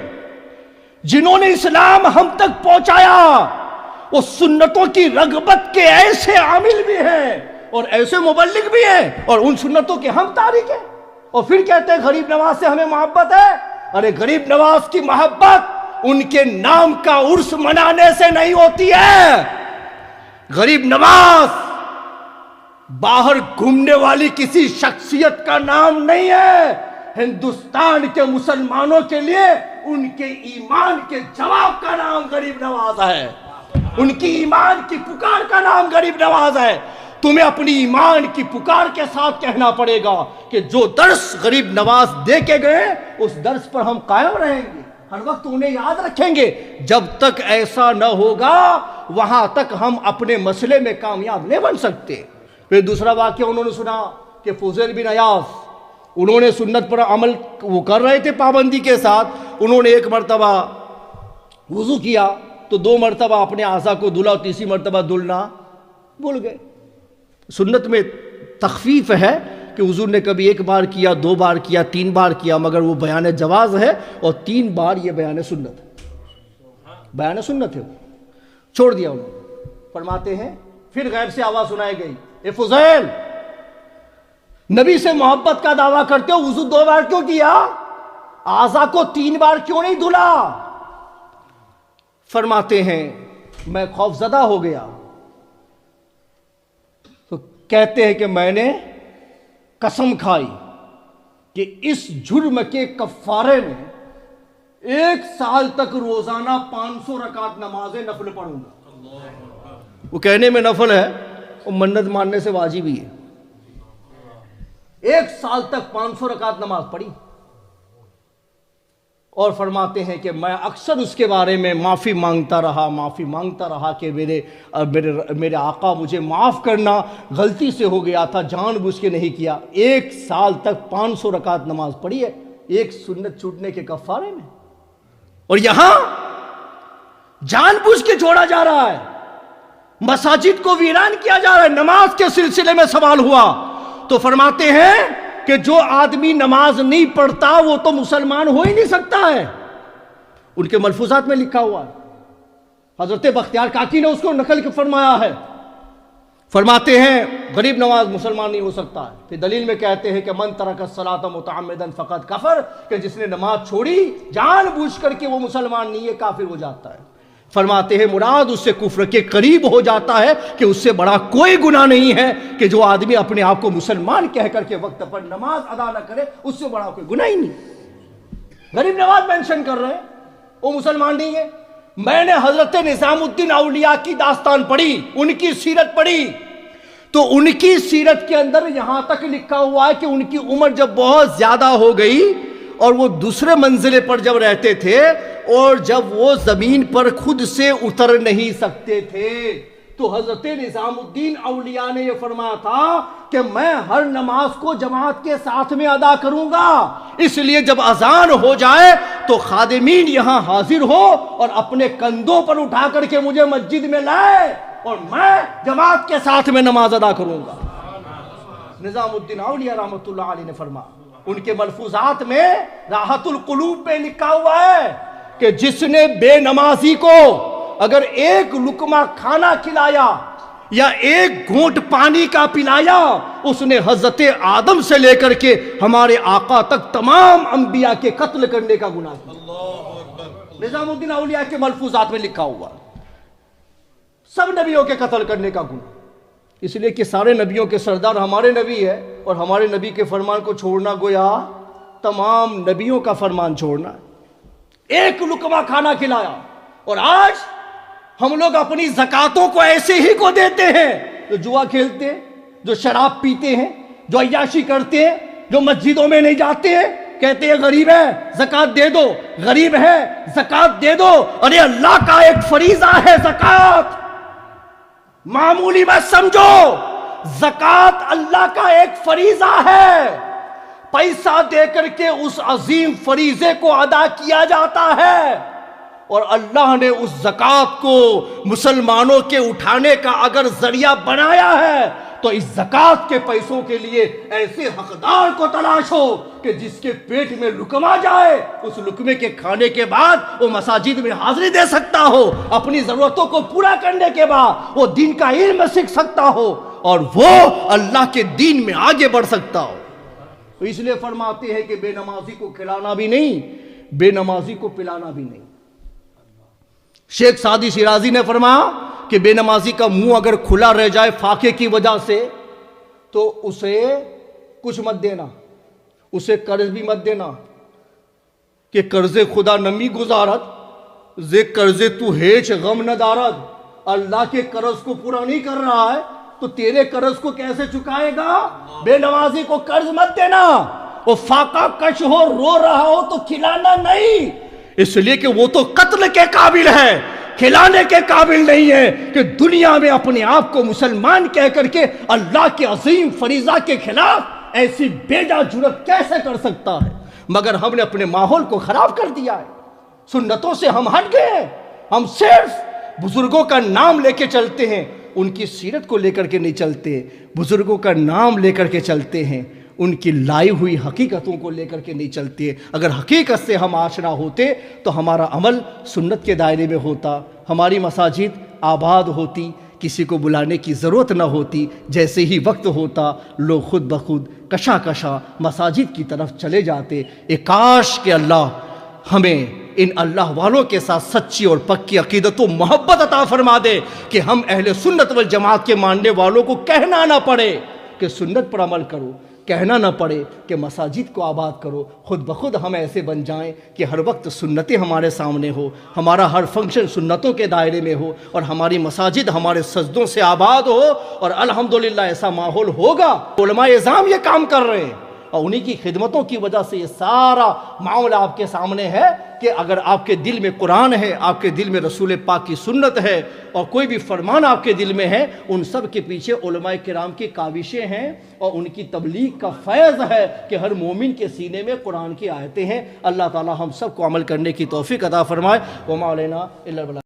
جنہوں نے اسلام ہم تک پہنچایا، وہ سنتوں کی رغبت کے ایسے عامل بھی ہیں اور ایسے مبلغ بھی ہیں، اور ان سنتوں کے ہم تارک ہیں، اور پھر کہتے ہیں غریب نواز سے ہمیں محبت ہے۔ ارے غریب نواز کی محبت ان کے نام کا عرس منانے سے نہیں ہوتی ہے۔ غریب نواز باہر گھومنے والی کسی شخصیت کا نام نہیں ہے، ہندوستان کے مسلمانوں کے لیے ان کے ایمان کے جواب کا نام غریب نواز ہے، ان کی ایمان کی پکار کا نام غریب نواز ہے۔ تمہیں اپنی ایمان کی پکار کے ساتھ کہنا پڑے گا کہ جو درس غریب نواز دے کے گئے اس درس پر ہم قائم رہیں گے، ہر وقت انہیں یاد رکھیں گے۔ جب تک ایسا نہ ہوگا وہاں تک ہم اپنے مسئلے میں کامیاب نہیں بن سکتے۔ پھر دوسرا واقعہ انہوں نے سنا کہ فضیل بن عیاض، انہوں نے سنت پر عمل وہ کر رہے تھے پابندی کے ساتھ، انہوں نے ایک مرتبہ وضو کیا تو 2 مرتبہ اپنے اعضاء کو دھلا اور تیسری مرتبہ دھلنا بھول گئے۔ سنت میں تخفیف ہے کہ حضور نے کبھی 1 بار کیا، 2 بار کیا، 3 بار کیا، مگر وہ بیان جواز ہے، اور 3 بار یہ بیان سنت ہے، بیان سنت ہے، چھوڑ دیا انہوں نے۔ فرماتے ہیں پھر غیب سے آواز سنائی گئی، اے فضیل، نبی سے محبت کا دعویٰ کرتے ہو، وضو 2 بار کیوں کیا، اعضاء کو 3 بار کیوں نہیں دھلا؟ فرماتے ہیں میں خوف زدہ ہو گیا، تو کہتے ہیں کہ میں نے قسم کھائی کہ اس جرم کے کفارے میں 1 سال تک روزانہ 500 رکعت نماز نفل پڑھوں گا۔ وہ کہنے میں نفل ہے، وہ منت ماننے سے واجب ہی ہے۔ 1 سال تک 500 رکعت نماز پڑھی، اور فرماتے ہیں کہ میں اکثر اس کے بارے میں معافی مانگتا رہا کہ میرے آقا مجھے معاف کرنا، غلطی سے ہو گیا تھا، جان بوجھ کے نہیں کیا۔ 1 سال تک 500 رکعت نماز پڑھی ہے، ایک سنت چھوٹنے کے کفارے میں، اور یہاں جان بوجھ کے چھوڑا جا رہا ہے، مساجد کو ویران کیا جا رہا ہے۔ نماز کے سلسلے میں سوال ہوا تو فرماتے ہیں کہ جو آدمی نماز نہیں پڑھتا وہ تو مسلمان ہو ہی نہیں سکتا ہے۔ ان کے ملفوظات میں لکھا ہوا ہے، حضرت بختیار کاکی نے اس کو نقل فرمایا ہے۔ فرماتے ہیں غریب نواز مسلمان نہیں ہو سکتا ہے۔ پھر دلیل میں کہتے ہیں کہ من ترک الصلاۃ متعمدا فقد کفر، کہ جس نے نماز چھوڑی جان بوجھ کر کے وہ مسلمان نہیں ہے، کافر ہو جاتا ہے۔ فرماتے ہیں مراد اس سے کفر کے قریب ہو جاتا ہے کہ اس سے بڑا کوئی گناہ نہیں ہے کہ جو آدمی اپنے آپ کو مسلمان کہہ کر کے وقت پر نماز ادا نہ کرے، اس سے بڑا کوئی گناہ ہی نہیں۔ غریب نواز مینشن کر رہے ہیں وہ مسلمان نہیں ہے۔ میں نے حضرت نظام الدین اولیاء کی داستان پڑھی، ان کی سیرت پڑھی، تو ان کی سیرت کے اندر یہاں تک لکھا ہوا ہے کہ ان کی عمر جب بہت زیادہ ہو گئی اور وہ دوسرے منزلے پر جب رہتے تھے اور جب وہ زمین پر خود سے اتر نہیں سکتے تھے، تو حضرت نظام الدین اولیاء نے یہ فرمایا تھا کہ میں ہر نماز کو جماعت کے ساتھ میں ادا کروں گا، اس لیے جب اذان ہو جائے تو خادمین یہاں حاضر ہو اور اپنے کندھوں پر اٹھا کر کے مجھے مسجد میں لائے اور میں جماعت کے ساتھ میں نماز ادا کروں گا۔ نظام الدین اولیاء رحمۃ اللہ علیہ نے فرمایا، ان کے ملفوظات میں راحت القلوب پہ لکھا ہوا ہے کہ جس نے بے نمازی کو اگر 1 لقمہ کھانا کھلایا یا 1 گھونٹ پانی کا پلایا، اس نے حضرت آدم سے لے کر کے ہمارے آقا تک تمام انبیاء کے قتل کرنے کا گناہ کیا۔ نظام الدین اولیاء کے ملفوظات میں لکھا ہوا، سب نبیوں کے قتل کرنے کا گناہ، اس لیے کہ سارے نبیوں کے سردار ہمارے نبی ہے، اور ہمارے نبی کے فرمان کو چھوڑنا گویا تمام نبیوں کا فرمان چھوڑنا ہے۔ 1 لقمہ کھانا کھلایا، اور آج ہم لوگ اپنی زکاتوں کو ایسے ہی کو دیتے ہیں جو جوا کھیلتے ہیں، جو شراب پیتے ہیں، جو عیاشی کرتے ہیں، جو مسجدوں میں نہیں جاتے ہیں، کہتے ہیں غریب ہے زکات دے دو، غریب ہے زکات دے دو۔ ارے اللہ کا ایک فریضہ ہے زکات، معمولی مت سمجھو، زکات اللہ کا ایک فریضہ ہے، پیسہ دے کر کے اس عظیم فریضے کو ادا کیا جاتا ہے، اور اللہ نے اس زکات کو مسلمانوں کے اٹھانے کا اگر ذریعہ بنایا ہے تو اس زکوٰۃ کے پیسوں کے لیے ایسے حقدار کو تلاش ہو کہ جس کے پیٹ میں لقمہ جائے، اس لقمے کے کھانے کے بعد وہ مساجد میں حاضری دے سکتا ہو، اپنی ضرورتوں کو پورا کرنے کے بعد وہ دین کا علم سیکھ سکتا ہو اور وہ اللہ کے دین میں آگے بڑھ سکتا ہو۔ تو اس لیے فرماتے ہیں کہ بے نمازی کو کھلانا بھی نہیں، بے نمازی کو پلانا بھی نہیں۔ شیخ سعدی شیرازی نے فرمایا کہ بے نمازی کا منہ اگر کھلا رہ جائے فاقے کی وجہ سے تو اسے کچھ مت دینا، اسے قرض بھی مت دینا کہ قرض خدا نمی گزارت زے قرض تو ہیچ غم نہ دارت۔ اللہ کے قرض کو پورا نہیں کر رہا ہے تو تیرے قرض کو کیسے چکائے گا؟ بے نمازی کو قرض مت دینا، وہ فاقہ کش ہو رو رہا ہو تو کھلانا نہیں، اس لیے کہ وہ تو قتل کے قابل ہے، کھلانے کے قابل نہیں ہے کہ دنیا میں اپنے آپ کو مسلمان کہہ کر کے اللہ کے عظیم فریضہ کے خلاف ایسی بیجا جرت کیسے کر سکتا ہے؟ مگر ہم نے اپنے ماحول کو خراب کر دیا ہے، سنتوں سے ہم ہٹ گئے ہیں، ہم صرف بزرگوں کا نام لے کے چلتے ہیں، ان کی سیرت کو لے کر کے نہیں چلتے، بزرگوں کا نام لے کر کے چلتے ہیں، ان کی لائی ہوئی حقیقتوں کو لے کر کے نہیں چلتے۔ اگر حقیقت سے ہم آشنا ہوتے تو ہمارا عمل سنت کے دائرے میں ہوتا، ہماری مساجد آباد ہوتی، کسی کو بلانے کی ضرورت نہ ہوتی، جیسے ہی وقت ہوتا لوگ خود بخود کشا کشا مساجد کی طرف چلے جاتے۔ کاش کہ اللہ ہمیں ان اللہ والوں کے ساتھ سچی اور پکی عقیدت و محبت عطا فرما دے کہ ہم اہل سنت والجماعت کے ماننے والوں کو کہنا نہ پڑے کہ سنت پر عمل کرو، کہنا نہ پڑے کہ مساجد کو آباد کرو، خود بخود ہم ایسے بن جائیں کہ ہر وقت سنتیں ہمارے سامنے ہو، ہمارا ہر فنکشن سنتوں کے دائرے میں ہو اور ہماری مساجد ہمارے سجدوں سے آباد ہو، اور الحمدللہ ایسا ماحول ہوگا۔ علماء اعظام یہ کام کر رہے ہیں اور انہی کی خدمتوں کی وجہ سے یہ سارا معاملہ آپ کے سامنے ہے کہ اگر آپ کے دل میں قرآن ہے، آپ کے دل میں رسول پاک کی سنت ہے اور کوئی بھی فرمان آپ کے دل میں ہے، ان سب کے پیچھے علماء کرام کی کاوشیں ہیں اور ان کی تبلیغ کا فیض ہے کہ ہر مومن کے سینے میں قرآن کی آیتیں ہیں۔ اللہ تعالی ہم سب کو عمل کرنے کی توفیق عطا فرمائے۔ وما علینا الا البلاغ۔